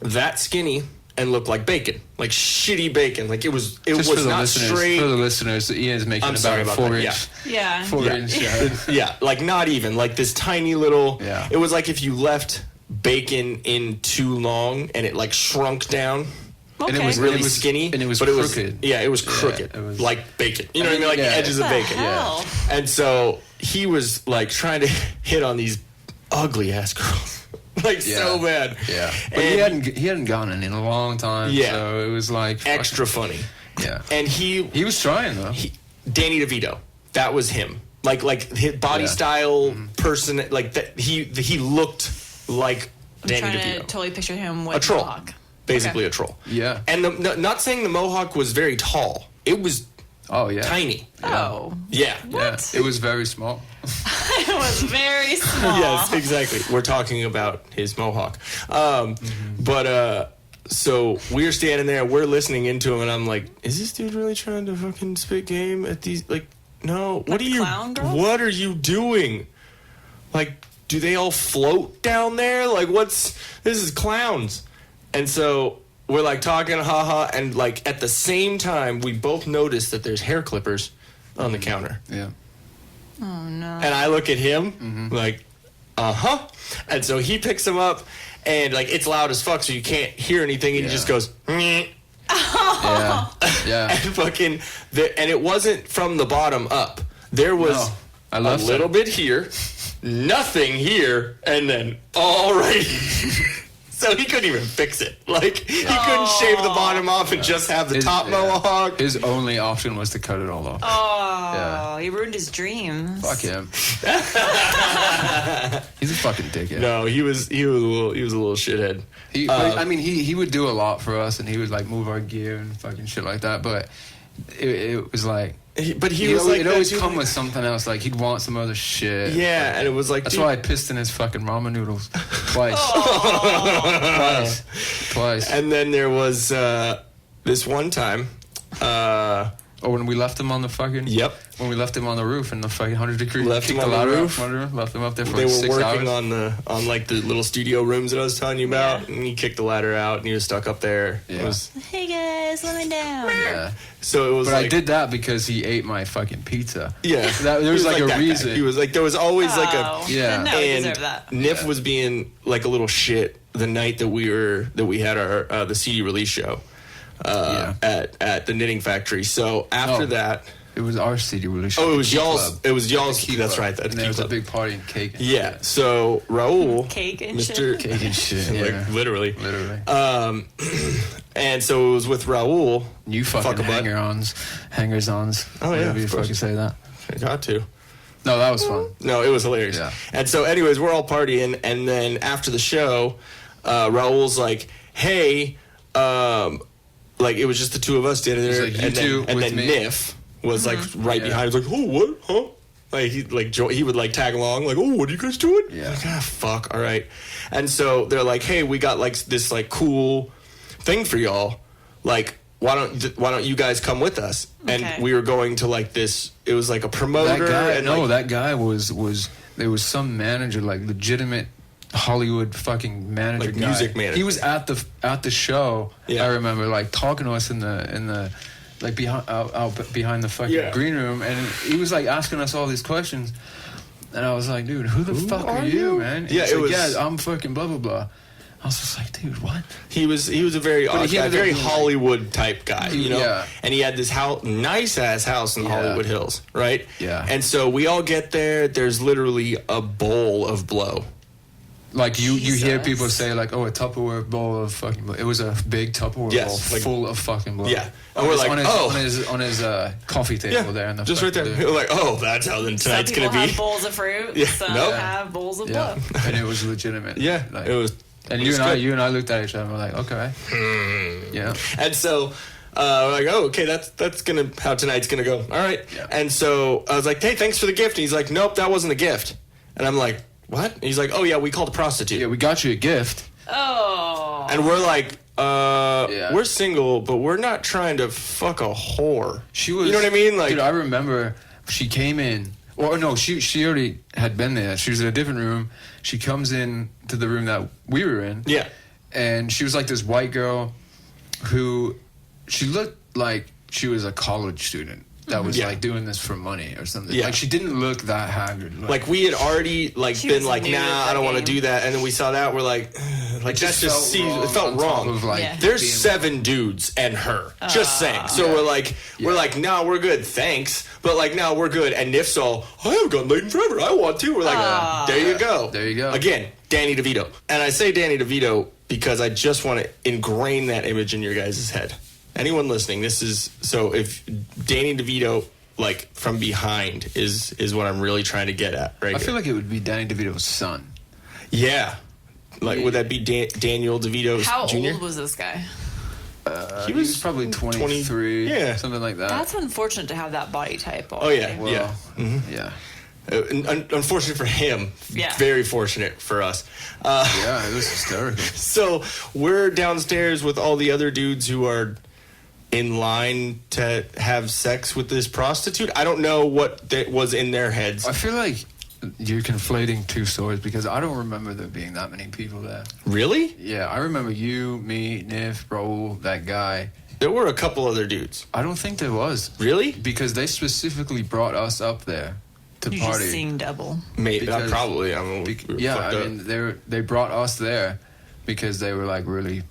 that skinny and looked like bacon, like shitty bacon. Like it was Just for the not listeners, straight. For the listeners, Ian's making I'm about sorry a about 4 that, inch. Yeah. 4 Yeah. inch. Yeah, like not even like this tiny little. Yeah. It was like if you left bacon in too long and it like shrunk down. Okay. And it was Really skinny, and it was but crooked. it was crooked, it was- like bacon. You know what I mean? Like Yeah. the edges of What the bacon. hell? And so he was like trying to hit on these ugly ass girls, like so bad. Yeah, but And he hadn't gotten it in a long time. Yeah. So it was like extra funny. Yeah, And he was trying though. Danny DeVito. That was him. Like his body Yeah. style person. Like that. He looked like I'm Danny trying DeVito. to totally picture him with A troll. Mohawk. Basically Okay. a troll. Yeah. And not saying the mohawk was very tall. It was Oh yeah, tiny. Oh. Yeah. Yeah, it was very small. It was very small. Yes, exactly. We're talking about his mohawk. But so we're standing there, we're listening into him, and I'm like, is this dude really trying to fucking spit game at these? Like, no. What are the you? clown girls? What are you doing? Like, do they all float down there? Like, this is clowns. And so we're like talking, haha, and like at the same time, we both notice that there's hair clippers on the counter. Yeah. Oh no. And I look at him like, and so he picks them up, and like it's loud as fuck, so you can't hear anything, and he Yeah. just goes, "Meh." Yeah. Yeah. And fucking, and it wasn't from the bottom up. There was No, I a love little that. bit here, nothing here, and then all right. So he couldn't even fix it. Like he couldn't shave the bottom off and just have the top mohawk. His only option was to cut it all off. Oh, Yeah. he ruined his dreams. Fuck him. He's a fucking dickhead. No, he was a little shithead. But, I mean, he would do a lot for us, and he would like move our gear and fucking shit like that. But it was like, But he was like, it that always dude- come with something else. Like he'd want some other shit. Yeah, and it was like, That's dude, why I pissed in his fucking ramen noodles twice. Twice. And then there was this one time. Or when we left him on the fucking. Yep. When we left him on the roof in the fucking 100-degree. Left him kicked on the ladder roof? up, left him up there for They like were 6 working hours. on like the little studio rooms that I was telling you about, Yeah. and he kicked the ladder out, and he was stuck up there. Yeah. It was, Hey guys, let me down. Yeah. so it was. But like, I did that because he ate my fucking pizza. Yeah, There He was like a that guy. reason. He was like, there was always like Oh, a. Yeah. No, he And deserved that. Niff was being like a little shit the night that we had our the CD release show at the Knitting Factory. So after that. It was our CD release. Oh, it was y'all's. It was y'all's. Key That's Club. right. And there was a big party and cake. And yeah. So Raul, Cake and Mr. shit. Cake and shit. like Yeah. literally. And so it was with Raul. You fucking hangers-ons. Oh, yeah, Whatever you of course. fucking say that. I got to. No, that was fun. No, it was hilarious. Yeah. And so, anyways, we're all partying, and then after the show, Raul's like, "Hey," like it was just the two of us standing there, He's like, "You and two then, with and then me." Niff was like right Yeah. behind. He was like, "Oh, what? Huh?" Like he would like tag along, like, "Oh, what are you guys doing?" Yeah. Like, fuck, all right. And so they're like, "Hey, we got like this like cool thing for y'all. Like, why don't you guys come with us?" Okay. And we were going to like this. It was like a promoter. That guy was there was some manager, like legitimate Hollywood fucking manager, Like guy. music manager. He was at the show. Yeah. I remember like talking to us in the like out behind the fucking Yeah. green room, and he was like asking us all these questions, and I was like, dude, who the fuck are you, man? And Yeah, he's it like, was- yeah, I'm fucking blah blah blah. I was just like, dude, what? He was a very odd he guy, ended up very being, like- Hollywood type guy, you know. Yeah. And he had this nice ass house in Yeah. Hollywood Hills, right? Yeah. And so we all get there. There's literally a bowl of blow. Like you hear Jesus. people say like, oh, a Tupperware bowl of fucking blow. It was a big Tupperware Yes, bowl like- full of fucking blow. Yeah. And we're like, on his, oh. on his coffee table there in the just right there. fucking We're like, oh, that's how then Some tonight's people gonna be. have bowls of fruit. Yeah, Some nope. have bowls of Yeah, blow. and it was legitimate. Yeah, Like, it was. And it you was and good. I looked at each other and we're like, okay, yeah. And so we're like, oh, okay, that's gonna how tonight's gonna go. All right. Yeah. And so I was like, hey, thanks for the gift. And he's like, nope, that wasn't a gift. And I'm like, what? And he's like, oh yeah, we called a prostitute. Yeah, we got you a gift. Oh. And we're like, Yeah. we're single, but we're not trying to fuck a whore. She was. You know what I mean? Like, dude, I remember she came in. Or no, she already had been there. She was in a different room. She comes in to the room that we were in. yeah. And she was like this white girl who she looked like she was a college student that was Yeah. like doing this for money or something. Yeah. Like she didn't look that haggard. Like we had already like She been was like, new nah, at I don't the want to game. do that. And then we saw that, we're like, like that just seems, it felt on top wrong. of, like, Yeah. There's being- 7 dudes and her. Just saying. So we're like, no, we're good. Thanks. But like, no, we're good. And Niff's all, I haven't gotten laid in forever. I want to. We're like, there you go. There you go. Again, Danny DeVito. And I say Danny DeVito because I just want to ingrain that image in your guys' head. Anyone listening, this is, so if Danny DeVito, like from behind is what I'm really trying to get at, right? I feel like it would be Danny DeVito's son. Yeah. Like, would that be Daniel DeVito How Jr.? old was this guy? He was probably 23, yeah. something like that. That's unfortunate to have that body type. Oh, yeah. Well, yeah. yeah. Unfortunate for him. Yeah. Very fortunate for us. Yeah, it was hysterical. So we're downstairs with all the other dudes who are in line to have sex with this prostitute. I don't know what was in their heads. I feel like you're conflating two stories because I don't remember there being that many people there. Really? Yeah, I remember you, me, Niff, Raul, that guy. There were a couple other dudes. I don't think there was. Really? Because they specifically brought us up there to You party. just seeing double. Maybe. Because- Probably. I mean, we were Yeah, fucked I up. mean they brought us there because they were like really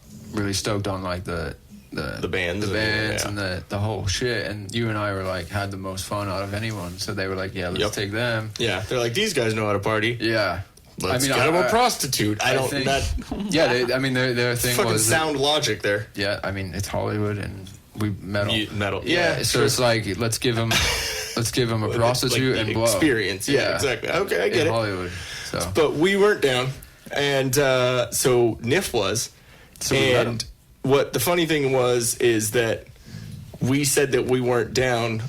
stoked on like the bands the bands and- and the whole shit. And you and I were like had the most fun out of anyone. So they were like, yeah, let's Yep. take them. Yeah. They're like, these guys know how to party. Yeah. Let's get them a prostitute. I don't think- that Yeah, I mean their thing fucking was sound logic there. yeah, I mean it's Hollywood and we metal. Metal. Yeah, Yeah. so it's like let's give them a prostitute Like and the blow. experience. Yeah, exactly. Okay, I get in it. Hollywood. So But we weren't down, and so Niff was. So we let him. and what the funny thing is that we said that we weren't down,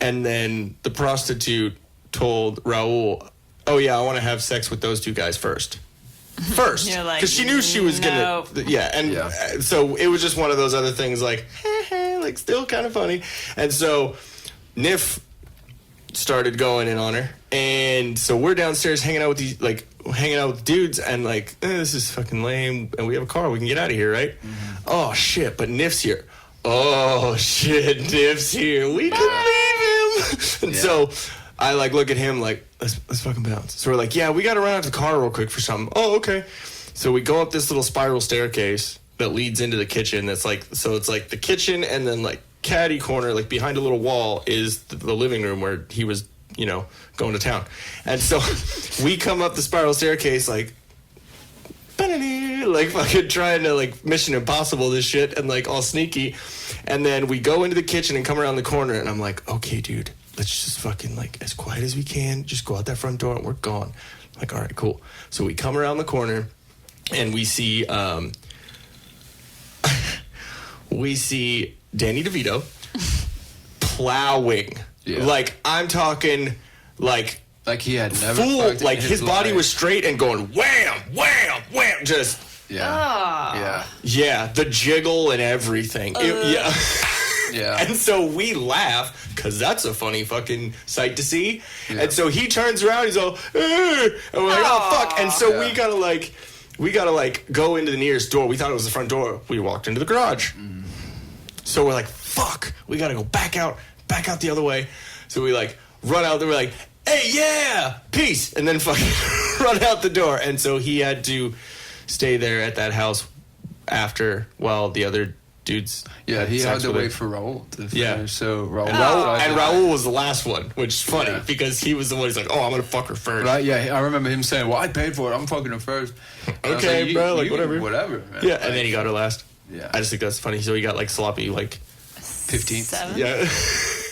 and then the prostitute told Raul, "Oh yeah, I want to have sex with those two guys first." First, You're like, because she knew she was nope. gonna, yeah, and Yeah. so it was just one of those other things, like, like still kind of funny, and so Niff started going in on her, and so we're downstairs hanging out with these, like, hanging out with dudes, and like, this is fucking lame, and we have a car, we can get out of here, right? Oh shit, but Niff's here. Oh shit, Niff's here. We can leave him. And so I like look at him like, let's fucking bounce. So we're like, yeah, we gotta run out to the car real quick for something. Oh, okay. So we go up this little spiral staircase that leads into the kitchen. That's like, so it's like the kitchen, and then like caddy corner, like behind a little wall, is the living room where he was, you know, going to town. And so we come up the spiral staircase like fucking trying to like Mission Impossible this shit, and like all sneaky. And then we go into the kitchen and come around the corner, and I'm like, okay, dude, let's just fucking like as quiet as we can, just go out that front door and we're gone. Like, all right, cool. So we come around the corner and we see Danny DeVito plowing. Yeah. Like, I'm talking like he had never full, fucked in like his body life. was straight and going wham, wham, wham, just yeah, the jiggle and everything. Yeah. And so we laugh because that's a funny fucking sight to see. Yeah. And so he turns around, he's all, and we're like, oh fuck. And so we gotta like go into the nearest door. We thought it was the front door. We walked into the garage. So we're like, fuck, we gotta go back out the other way. So we like run out there, we're like, hey, yeah, peace, and then fucking run out the door. And so he had to stay there at that house after while the other dudes he had to wait him. for Raul to finish. So Raul Raul was the last one, which is funny because he was the one who's like, oh, I'm gonna fuck her first. Right? Yeah, I remember him saying, well, I paid for it, I'm fucking her first. And okay, like, bro, like whatever, man. Yeah, and then he got her last. Yeah, I just think that's funny. So he got like sloppy, like 15th. Yeah.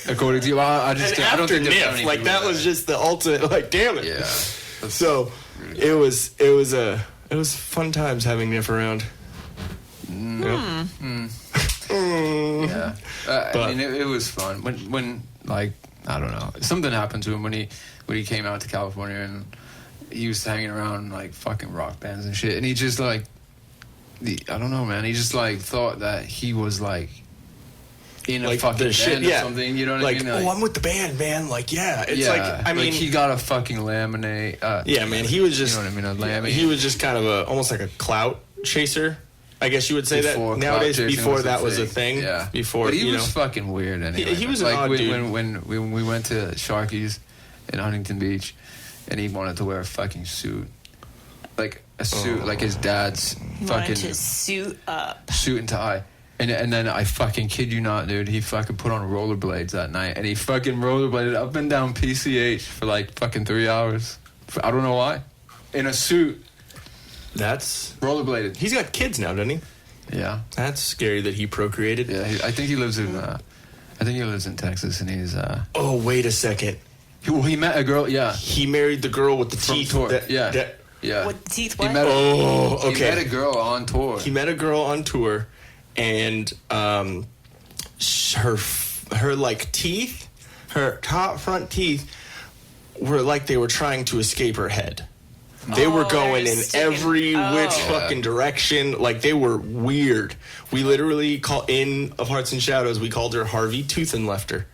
According to you, I don't think Nif, like that was just the ultimate. Like, damn it. Yeah. So it was fun times having Nif around. Yeah. I mean, it was fun when like I don't know, something happened to him when he came out to California, and he was hanging around like fucking rock bands and shit, and he just like I don't know, man. He just like thought that he was like in a like fucking band shit, or something, you know what I mean? Like, oh, I'm with the band, man. Like, yeah, it's like, I mean, like he got a fucking laminate. Yeah, man, he was just, you know what I mean, a laminate. He was just kind of almost like a clout chaser, I guess you would say before that nowadays. Before that was thing. a thing, yeah. Before, but he was fucking weird anyway. He was an like odd dude. When we went to Sharky's in Huntington Beach, and he wanted to wear a fucking suit, like a suit, like his dad's He fucking wanted to suit up. suit and tie. And then I fucking kid you not, dude, he fucking put on rollerblades that night, and he fucking rollerbladed up and down PCH for like fucking 3 hours. I don't know why. In a suit. That's Rollerbladed. He's got kids now, doesn't he? Yeah. That's scary that he procreated. Yeah, I think he lives in Texas, and he's Oh, wait a second. he met a girl, yeah. He married the girl with the From teeth. tour. Yeah. With teeth, He what? met okay. He met a girl on tour. He met a girl on tour, and her like teeth, her top front teeth were like they were trying to escape her head. They were going in every which fucking direction. Like, they were weird. We literally in Of Hearts and Shadows, we called her Harvey Tooth and Lefter.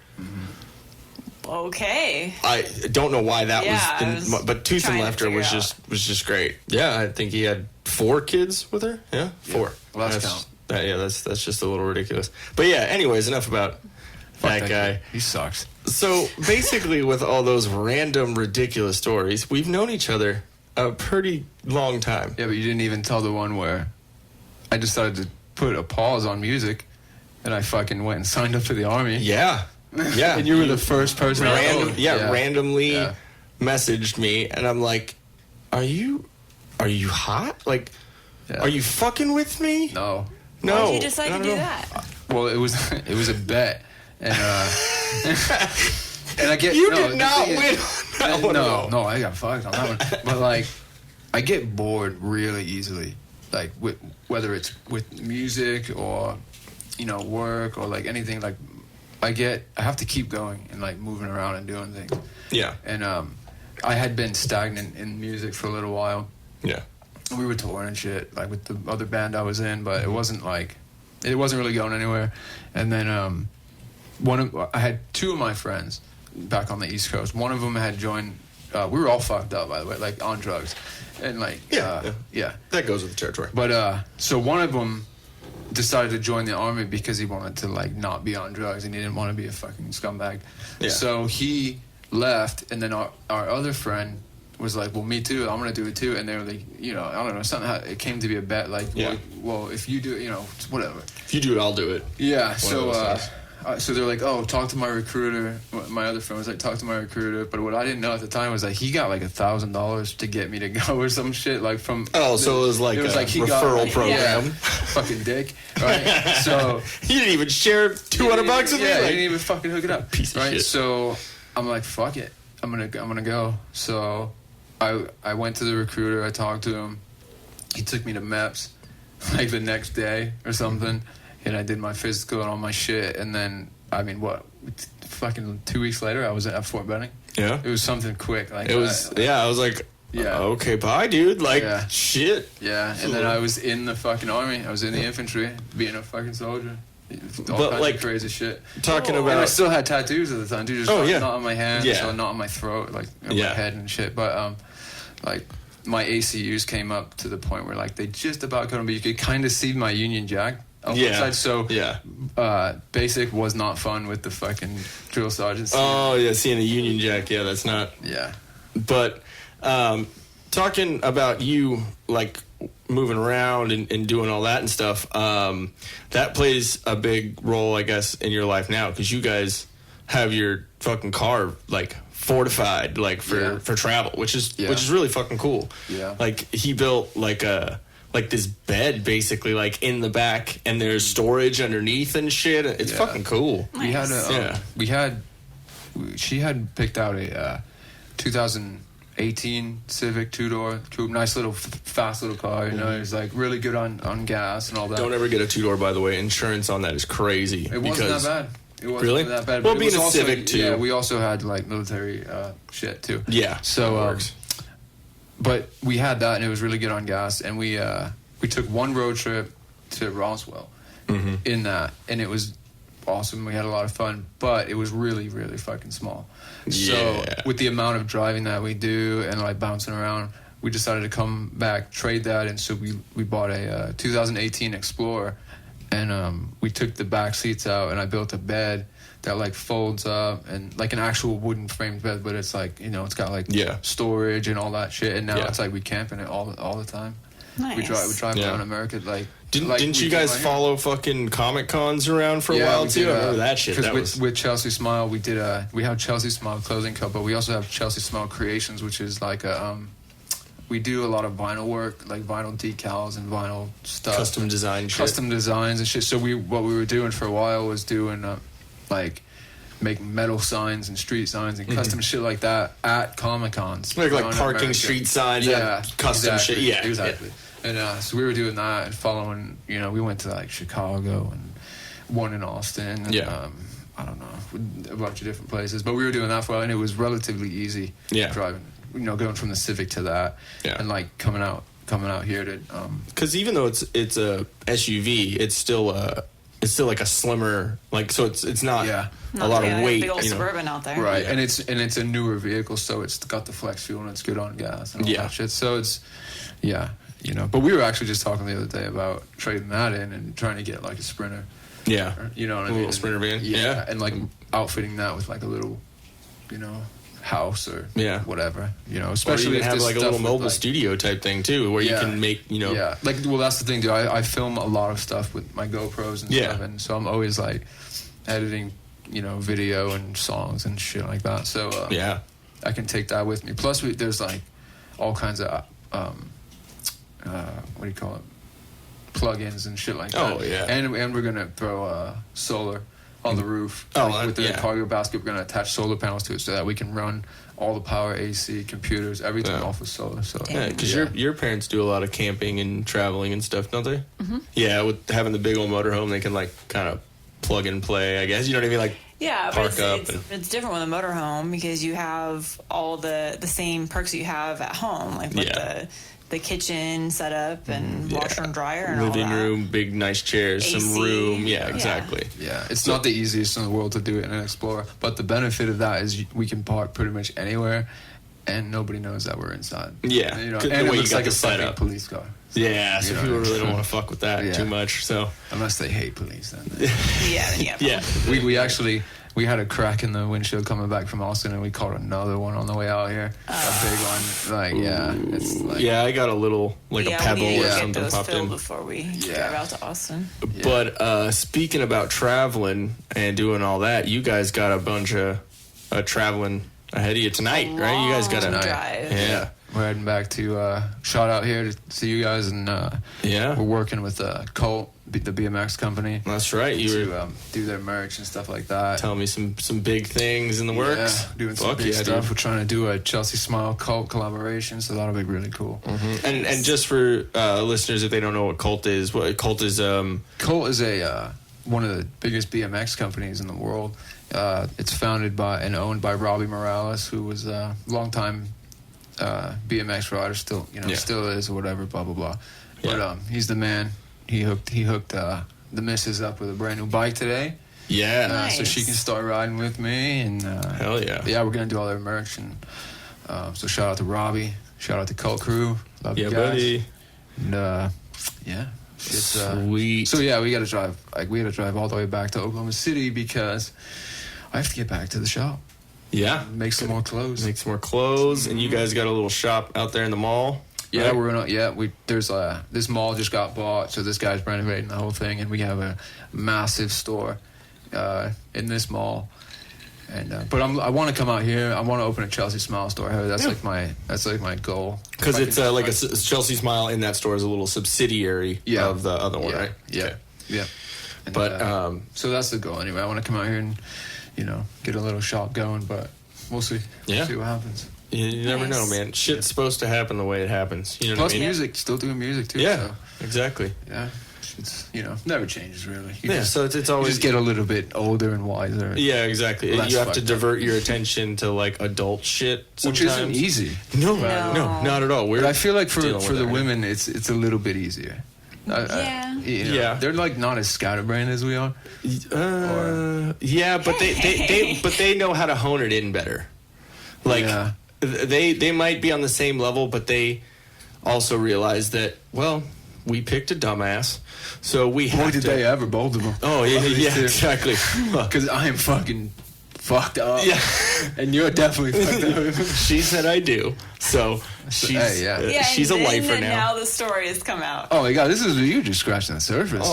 Okay. I don't know why that was but Tooth and Lefter was just great. Yeah, I think he had 4 kids with her. Yeah, 4. Last count. That's just a little ridiculous. But yeah, anyways, enough about that guy. He sucks. So basically, with all those random ridiculous stories, we've known each other a pretty long time. Yeah, but you didn't even tell the one where I decided to put a pause on music, and I fucking went and signed up for the army. Yeah. Yeah. And you were the first person randomly messaged me, and I'm like, are you hot? Like, are you fucking with me? No. Why did you decide to do that? Well, it was a bet, and and I get you did not win on that one. No, I got fucked on that one. But like, I get bored really easily, like whether it's with music or work or like anything. Like, I have to keep going and like moving around and doing things. Yeah. And I had been stagnant in music for a little while. Yeah. We were touring and shit, like with the other band I was in, but it wasn't really going anywhere. And then I had 2 of my friends back on the East Coast. One of them had joined. We were all fucked up, by the way, like on drugs, and like yeah, that goes with the territory. But so one of them decided to join the army because he wanted to like not be on drugs and he didn't want to be a fucking scumbag. Yeah. So he left, and then our other friend was like, well, me too. I'm gonna do it too. And they were like, you know, I don't know, somehow it came to be a bet. Like, well, if you do it, you know, whatever. If you do it, I'll do it. Yeah. So they're like, oh, talk to my recruiter. My other friend was like, talk to my recruiter. But what I didn't know at the time was that he got like $1,000 to get me to go or some shit. Like from so it was like a referral program. Yeah, fucking dick, right? So he didn't even share $200 with me. Yeah, Like, he didn't even fucking hook it up. Piece of right? shit. So I'm like, fuck it, I'm gonna go. So I went to the recruiter. I talked to him. He took me to MEPS like the next day or something. And I did my physical and all my shit, and then, I mean, fucking 2 weeks later, I was at Fort Benning. Yeah. It was something quick. Like it was, I was like, yeah. Okay, bye, dude. Like, shit. Yeah, and then I was in the fucking army. I was in the infantry, being a fucking soldier. All kinds of crazy shit. Talking about... And I still had tattoos at the time, too. Just not on my hands, so not on my throat, like, on my head and shit. But, like... my ACUs came up to the point where, like, they just about couldn't, but you could kind of see my Union Jack on the side. So, basic was not fun with the fucking drill sergeants. Oh, yeah, seeing the Union Jack, that's not... Yeah. But, talking about you, like, moving around and doing all that and stuff, that plays a big role, I guess, in your life now, because you guys have your fucking car, like... fortified, like for travel, which is really fucking cool. Yeah, like he built like this bed basically like in the back, and there's storage underneath and shit. It's fucking cool. Nice. She had picked out a 2018 Civic two-door coupe, nice little fast little car. You know, it's like really good on gas and all that. Don't ever get a two-door, by the way. Insurance on that is crazy. It wasn't that bad. It wasn't really that bad. Well, but being a also, Civic too. Yeah, we also had like military shit too. Yeah, so but we had that, and it was really good on gas. And we took one road trip to Roswell in that, and it was awesome. We had a lot of fun, but it was really, really fucking small. So with the amount of driving that we do and like bouncing around, we decided to come back, trade that, and so we bought a 2018 Explorer. And we took the back seats out, and I built a bed that like folds up, and like an actual wooden framed bed, but it's like, you know, it's got like storage and all that shit. And now it's like we camp in it all the time. Nice. We drive around America like. Didn't you guys follow fucking Comic Cons around for a while too? I remember that shit. Because with Chelsea Smile, we have Chelsea Smile Clothing Co., but we also have Chelsea Smile Creations, which is like a we do a lot of vinyl work, like vinyl decals and vinyl stuff. Custom design shit. Custom designs and shit. So what we were doing for a while was doing, like, making metal signs and street signs and custom shit like that at Comic-Cons. Like parking street signs, custom shit. Yeah, exactly. And so we were doing that and following, you know, we went to, like, Chicago and one in Austin. And, I don't know, a bunch of different places. But we were doing that for a while, and it was relatively easy driving. You know, going from the Civic to that, and like coming out here to. Because even though it's a SUV, it's still like a slimmer, like, so it's not a lot of weight. Big old Suburban out there, right? And it's a newer vehicle, so it's got the flex fuel and it's good on gas and all that shit. So it's you know. But we were actually just talking the other day about trading that in and trying to get like a Sprinter. Yeah, you know what I mean? A little Sprinter van. Yeah, and like outfitting that with like a little, you know, house or whatever, you know, especially or even if have like a little mobile studio type thing too, where you can make, you know, like, well, that's the thing, dude. I film a lot of stuff with my GoPros and stuff, and so I'm always like editing, you know, video and songs and shit like that. So I can take that with me. Plus, there's like all kinds of what do you call it, plugins and shit like that. Oh yeah, and we're gonna throw solar on the roof. With the cargo basket, we're going to attach solar panels to it so that we can run all the power, AC, computers, everything off of solar. So because your parents do a lot of camping and traveling and stuff, don't they? Mm-hmm. Yeah, with having the big old motorhome, they can like kind of plug and play, I guess. You know what I mean? Like park up. It's different with a motorhome because you have all the same perks that you have at home, like with the kitchen setup and washer and dryer and living all that. room, big nice chairs, AC. some room. Yeah, exactly. Yeah, it's not the easiest in the world to do it in an Explorer, but the benefit of that is we can park pretty much anywhere, and nobody knows that we're inside. Yeah, you know, and it looks like a fucking police car. Yeah, so people really don't want to fuck with that too much. So unless they hate police, then yeah. we actually we had a crack in the windshield coming back from Austin, and we caught another one on the way out here. A big one. Like, it's like... Yeah, I got a little, like a pebble or something those popped in. before we drive out to Austin. But speaking about traveling and doing all that, you guys got a bunch of traveling ahead of you tonight, right? You guys got a drive. Yeah. We're heading back to shout out here to see you guys, and we're working with Colt, the BMX company. That's right. You were do their merch and stuff like that. Telling me some big things in the works. Yeah, doing some big stuff. Dude. We're trying to do a Chelsea Smile Colt collaboration, so that'll be really cool. Mm-hmm. And just for listeners, if they don't know what Colt is, Colt is Colt is a one of the biggest BMX companies in the world. It's founded by and owned by Robbie Morales, who was a longtime BMX rider, still is or whatever, blah blah blah. Yeah. But he's the man. He hooked the missus up with a brand new bike today. Yeah, nice. So she can start riding with me, and hell yeah, we're gonna do all their merch, and so shout out to Robbie, shout out to Cult Crew, love you guys, buddy. And it's sweet. So we gotta drive. We gotta drive all the way back to Oklahoma City because I have to get back to the shop. Yeah, make some more clothes. And you guys got a little shop out there in the mall. Yeah, right? we're gonna. There's this mall just got bought, so this guy's renovating the whole thing, and we have a massive store in this mall. And but I want to come out here. I want to open a Chelsea Smile store. That's like my goal. Because it's like a Chelsea Smile in that store is a little subsidiary of the other one, right? Yeah, okay. yeah. And, but so that's the goal anyway. I want to come out here and get a little shop going, but we'll see. Yeah. We'll see what happens. You never know, man. Shit's supposed to happen the way it happens. You know Plus what I mean? music, still doing music too. Yeah, so. Exactly. Yeah, it's never changes really. So it's always you just get a little bit older and wiser. Yeah, exactly. You have to divert your attention to like adult shit, sometimes. Which isn't easy. No, not at all. But I feel like for the women, it's a little bit easier. They're like not as scatterbrained as we are. But they know how to hone it in better. Like they might be on the same level, but they also realize that we picked a dumbass, so we have to. Boy, did they ever, both of them. Oh yeah, exactly. Because I am fucking fucked up. Yeah, and you're definitely fucked up. She said I do. So she's she's a lifer now. Now the story has come out. Oh my god, you just scratching the surface.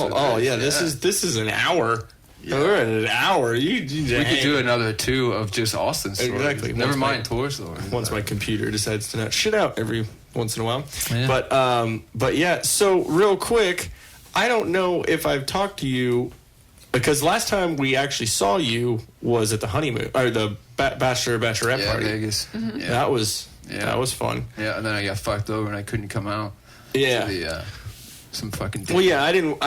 This is an hour. Yeah. We're at an hour. We could do another 2 of just Austin stories. Exactly. Never mind tour stories. Once my computer decides to not shit out every once in a while. Yeah. But yeah. So real quick, I don't know if I've talked to you because last time we actually saw you was at the honeymoon or the bachelorette party. Vegas. Mm-hmm. Yeah. That was fun. Yeah, and then I got fucked over and I couldn't come out. Yeah. Some fucking Well, yeah, I didn't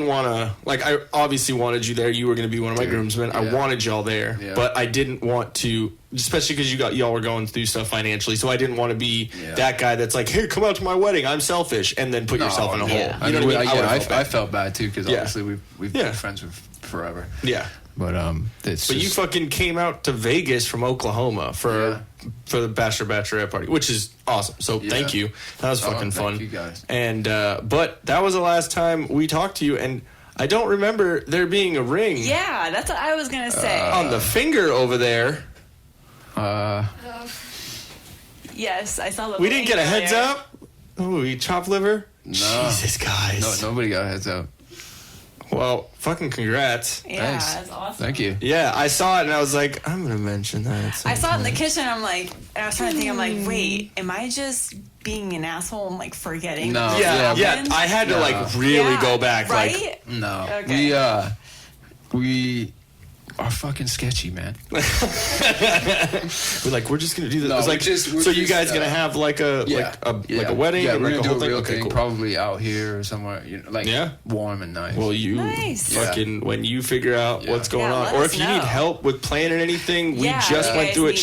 want to, like, I obviously wanted you there. You were going to be one of my groomsmen. I wanted y'all there, but I didn't want to, especially because y'all were going through stuff financially, so I didn't want to be that guy that's like, hey, come out to my wedding, I'm selfish, and then put yourself in a hole. You know what I mean? I felt bad, too, because obviously we've been friends with forever. Yeah. But you fucking came out to Vegas from Oklahoma for the bachelorette party, which is awesome. So thank you. That was fucking fun. Thank you guys. And but that was the last time we talked to you, and I don't remember there being a ring. Yeah, that's what I was gonna say. On the finger over there. Yes, I saw the. We didn't get a heads up. Oh, we chopped liver. No. Jesus, guys. No, nobody got a heads up. Well, fucking congrats. Yeah, thanks. that's awesome. Thank you. Yeah, I saw it and I was like, I'm going to mention that. I saw it in the kitchen. I'm like, I was trying to think. I'm like, wait, am I just being an asshole and like forgetting? No. Yeah. I had to like really go back. Right? Like, no. Okay. We are fucking sketchy, man. We're just gonna do this. No, it's like, so you guys gonna have like a wedding? Yeah, or we're like gonna do a real thing, thing, probably out here or somewhere, warm and nice. Well, you fucking when you figure out what's going on, or if you need help with planning anything, we just went through it.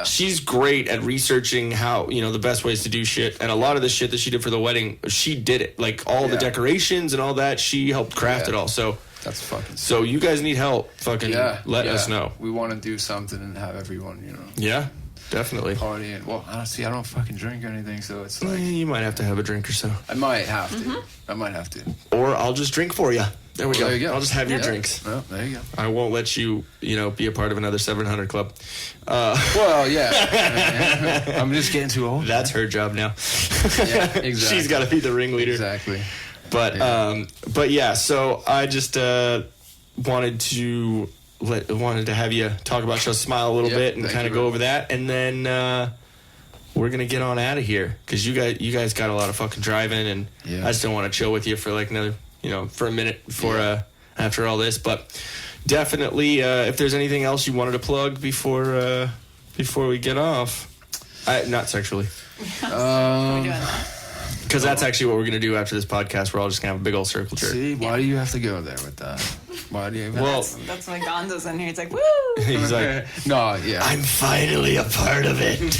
She's great at researching how the best ways to do shit, and a lot of the shit that she did for the wedding, she did it. Like all the decorations and all that, she helped craft it all. So. That's fucking sick. So you guys need help. Fucking let us know. We want to do something and have everyone, Yeah. definitely. partying. Well, honestly, I don't fucking drink or anything, so it's like You might have to have a drink or so. I might have to. I might have to. Or I'll just drink for you. There we go. There you go. I'll just have your drinks. Well, there you go. I won't let you, be a part of another 700 club. Well, yeah. I'm just getting too old. That's her job now. Yeah, exactly. She's got to be the ringleader. Exactly. But yeah. So I just wanted to have you talk about Just Smile a little bit and kind of go over that, and then we're gonna get on out of here because you guys got a lot of fucking driving, and I just don't want to chill with you for like another for a minute before after all this. But definitely, if there's anything else you wanted to plug before we get off, not sexually. We're doing that. Because that's actually what we're going to do after this podcast. We're all just going to have a big old circle jerk. See, why do you have to go there with that? Why do you? That's why Gonzo's in here. He's like, woo! He's like, no, yeah. I'm finally a part of it.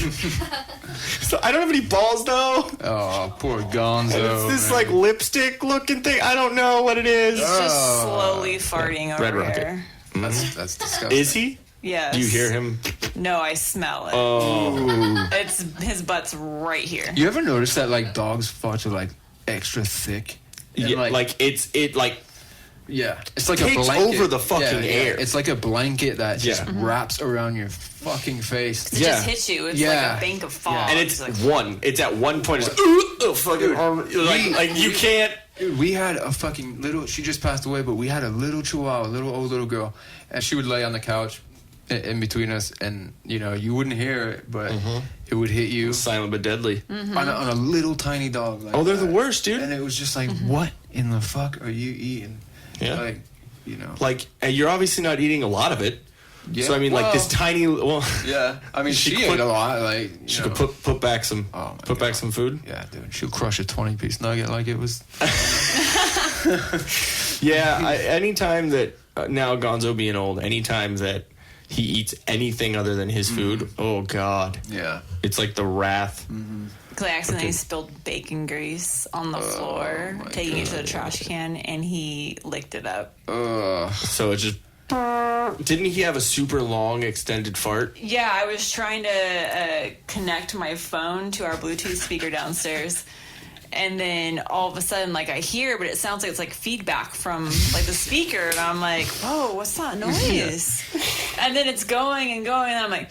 So I don't have any balls, though. Oh, poor Gonzo. It's this, like, lipstick-looking thing. I don't know what it is. He's just slowly farting over Red Rocket. here. That's disgusting. Is he? Yes. Do you hear him? No, I smell it. Oh. It's his butt's right here. You ever notice that, like, dogs' farts are, like, extra thick? And, Yeah, it's yeah, it's like takes a blanket over the fucking air. It's like a blanket that just Yeah. wraps around your fucking face. It just hits you. It's like a bank of fog. And it's like, it's at one point, it's fucking arm. Like you can't. Dude, we had a fucking little, she just passed away, but we had a little chihuahua, a old little girl, and she would lay on the couch in between us, and, you wouldn't hear it, but it would hit you. Silent but deadly. On a little tiny dog. Like They're that. the worst, dude. And it was just like, what in the fuck are you eating? Yeah. Like, Like, you're obviously not eating a lot of it. Yeah, So, I mean, like, this tiny, Yeah, I mean, she could ate a lot. Like, she could put back some, back some food. Yeah, dude, she'll crush a 20-piece nugget like it was. Yeah, anytime that, now Gonzo being old, anytime that he eats anything other than his food, oh, God. Yeah. It's like the wrath. Clay accidentally spilled bacon grease on the floor, taking it to the trash can, and he licked it up. So it just... Didn't he have a super long extended fart? Yeah, I was trying to connect my phone to our Bluetooth speaker downstairs, and then all of a sudden, like, I hear, but it sounds like it's like feedback from like the speaker, and I'm like, whoa, what's that noise? And then it's going and going, and I'm like,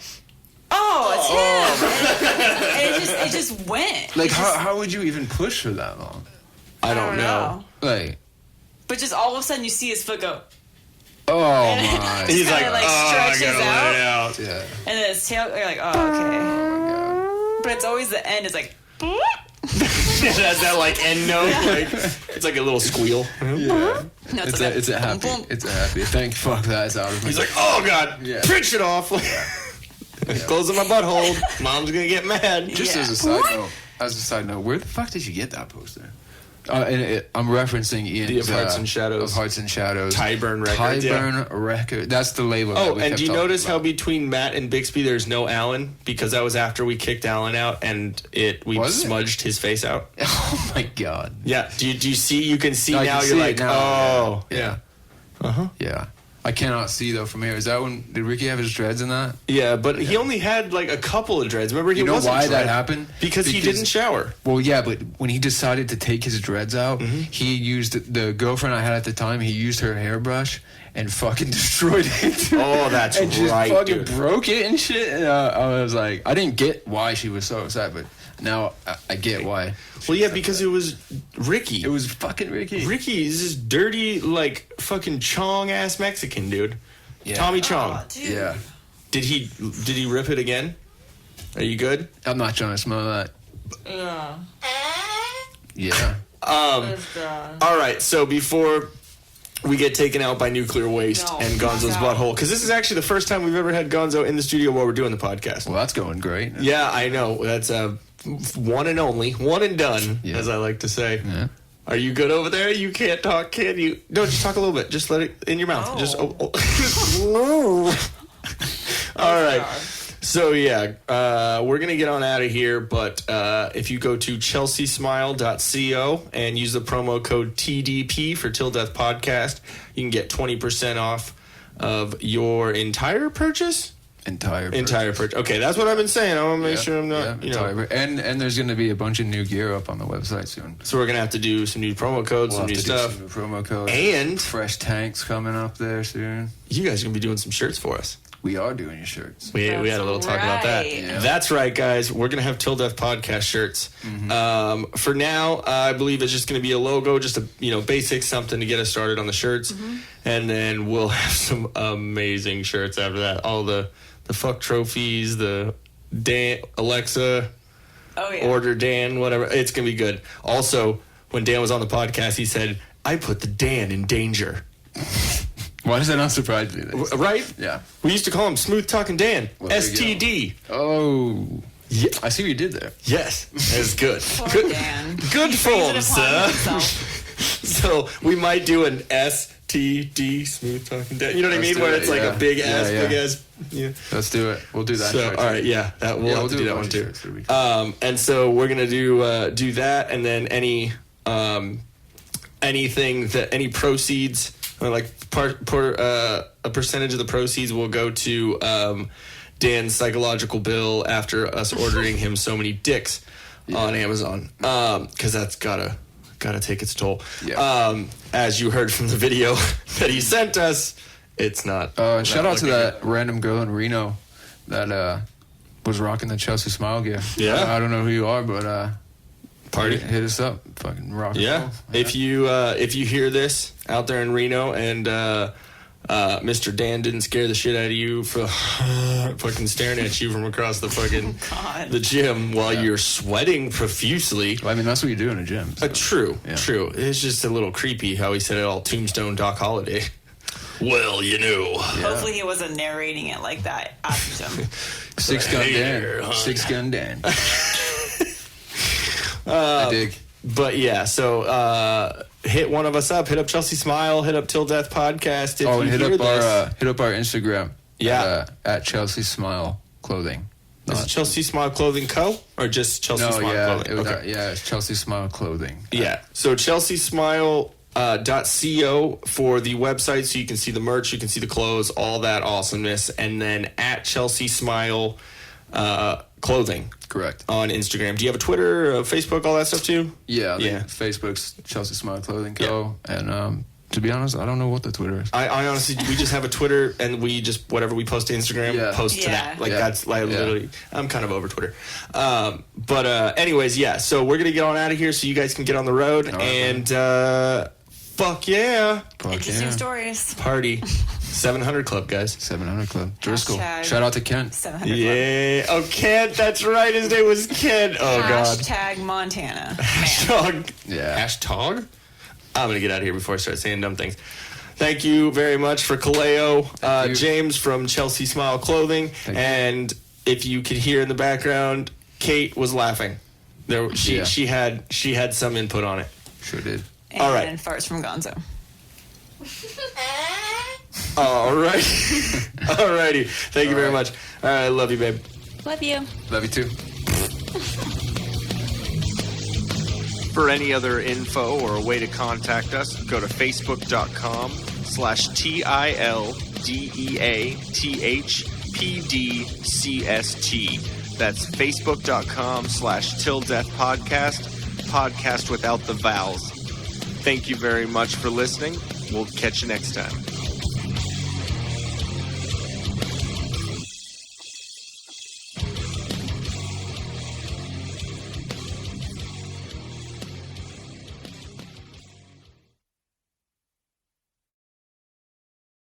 oh, it's him. And it just went. Like, how would you even push for that long? I don't know. Like, But just all of a sudden, you see his foot go. oh my. He's like, Kinda, stretches I gotta out. let it out. Yeah. And then his tail, you're like, oh, okay. But it's always the end. It's like, It has that like end note, like it's like a little squeal. Yeah. no, It's a happy. It's a happy. Thank fuck that's out of me. He's like, oh God, Yeah. pinch it off. Closing my butthole. Mom's gonna get mad. Just Yeah. as a side note, where the fuck did you get that poster? I'm referencing Ian's The Of Hearts and Shadows. Of Hearts and Shadows. Tyburn Records. Tyburn Record. That's the label. that Oh, we and kept do you talking notice how about. between Matt and Bixby there's no Alan? Because that was after we kicked Alan out and we Was it? smudged his face out. Oh my God. Yeah. Do you see? You can see I now. can You're see like, it now, oh, yeah. yeah. Yeah. I cannot see though from here. Is that when did Ricky have his dreads in that? Yeah, but he only had like a couple of dreads. Remember, he You know wasn't why that dread- happened? Because he didn't shower. Well, yeah, but when he decided to take his dreads out, he used the girlfriend I had at the time. He used her hairbrush and fucking destroyed it. Oh, that's and just right, fucking dude. broke it and shit. And I was like, I didn't get why she was so upset, but now I get why. Well, yeah, because it was Ricky. It was fucking Ricky. Ricky is this dirty, like, fucking Chong ass Mexican dude. Yeah. Tommy Chong. oh, dude. Yeah, Did he rip it again? Are you good? I'm not trying to smell that. Yeah. Yeah. All right, so before we get taken out by nuclear waste No. and Gonzo's No. butthole, because this is actually the first time we've ever had Gonzo in the studio while we're doing the podcast. Well, that's going great. Yeah, I know. That's one and only, one and done, Yeah. as I like to say. Yeah. Are you good over there? You can't talk, can you? No, just talk a little bit. Just let it in your mouth. No. Just all right. So yeah, we're gonna get on out of here. But if you go to chelseasmile.co and use the promo code TDP for Till Death Podcast, you can get 20% off of your entire purchase. Entire purchase. Okay, that's what I've been saying. I want to make sure I'm not, And there's going to be a bunch of new gear up on the website soon. So we're going to have to do some new promo codes, some new stuff. Some new promo codes. And fresh tanks coming up there soon. You guys are going to be doing some shirts for us. We are doing your shirts. We had a little talk about that. Yeah. That's right, guys. We're going to have Till Death Podcast shirts. Mm-hmm. For now, I believe it's just going to be a logo, just a basic something to get us started on the shirts. And then we'll have some amazing shirts after that. All the fuck trophies, the Dan, Alexa, order Dan, whatever. It's going to be good. Also, when Dan was on the podcast, he said, I put the Dan in danger. Why does that not surprise me? Right? Yeah. We used to call him Smooth Talking Dan. Well, STD. Oh. Yeah. I see what you did there. Yes. It's good. Poor Dan. Good form, Brings it sir. upon So we might do an STD, Smooth Talking Dan. You know what I mean? Where it's like a big ass, big ass. Yeah. Let's do it. We'll do that. So, all right, yeah. We'll have to do that one too. And so we're going to do that, and then any proceeds, like a percentage of the proceeds will go to Dan's psychological bill after us ordering him so many dicks on Amazon, because that's gotta take its toll. As you heard from the video that he sent us, it's not. Shout out to that random girl in Reno that was rocking the Chelsea Smile gear. Yeah. I don't know who you are, but party, hit us up. Fucking rock. Yeah. If you hear this out there in Reno and Mr. Dan didn't scare the shit out of you for fucking staring at you from across the fucking the gym while you're sweating profusely. Well, I mean, that's what you do in a gym. So. True. It's just a little creepy how he said it all Tombstone Doc Holliday. Well, Hopefully he wasn't narrating it like that after him. Six gun Dan. 6 gun Dan. I dig. But yeah, so hit one of us up. Hit up Chelsea Smile. Hit up Till Death Podcast. If and hit up our Instagram. Yeah, at Chelsea Smile Clothing. Is it Chelsea Smile Clothing Co. or just Chelsea Smile Clothing? It's Chelsea Smile Clothing. Yeah. So Chelsea Smile. .co for the website, so you can see the merch, you can see the clothes, all that awesomeness, and then at Chelsea Smile Clothing. Correct. On Instagram. Do you have a Twitter, Facebook, all that stuff too? Yeah. Facebook's Chelsea Smile Clothing Co. And to be honest, I don't know what the Twitter is. I honestly, we just have a Twitter, and we just, whatever we post to Instagram, post to that. That's literally, I'm kind of over Twitter. But anyways, so we're going to get on out of here so you guys can get on the road. Right, and fuck yeah. Interesting stories. Party. 700 Club, guys. 700 Club. Driscoll. Hashtag Shout out to Kent. 700 Club. Yeah. Oh, Kent. That's right. His name was Kent. Oh, God. Hashtag Montana. Hashtag. Yeah. Hashtag. I'm going to get out of here before I start saying dumb things. Thank you very much for Kaleo James from Chelsea Smile Clothing. And if you could hear in the background, Kate was laughing. She had some input on it. Sure did. And all right. farts from Gonzo. All right. Alrighty. Thank you very much. All right. Love you, babe. Love you. Love you too. For any other info or a way to contact us, go to facebook.com/TILDEATHPDCST. That's facebook.com/TillDeathPodcast, podcast without the vowels. Thank you very much for listening. We'll catch you next time.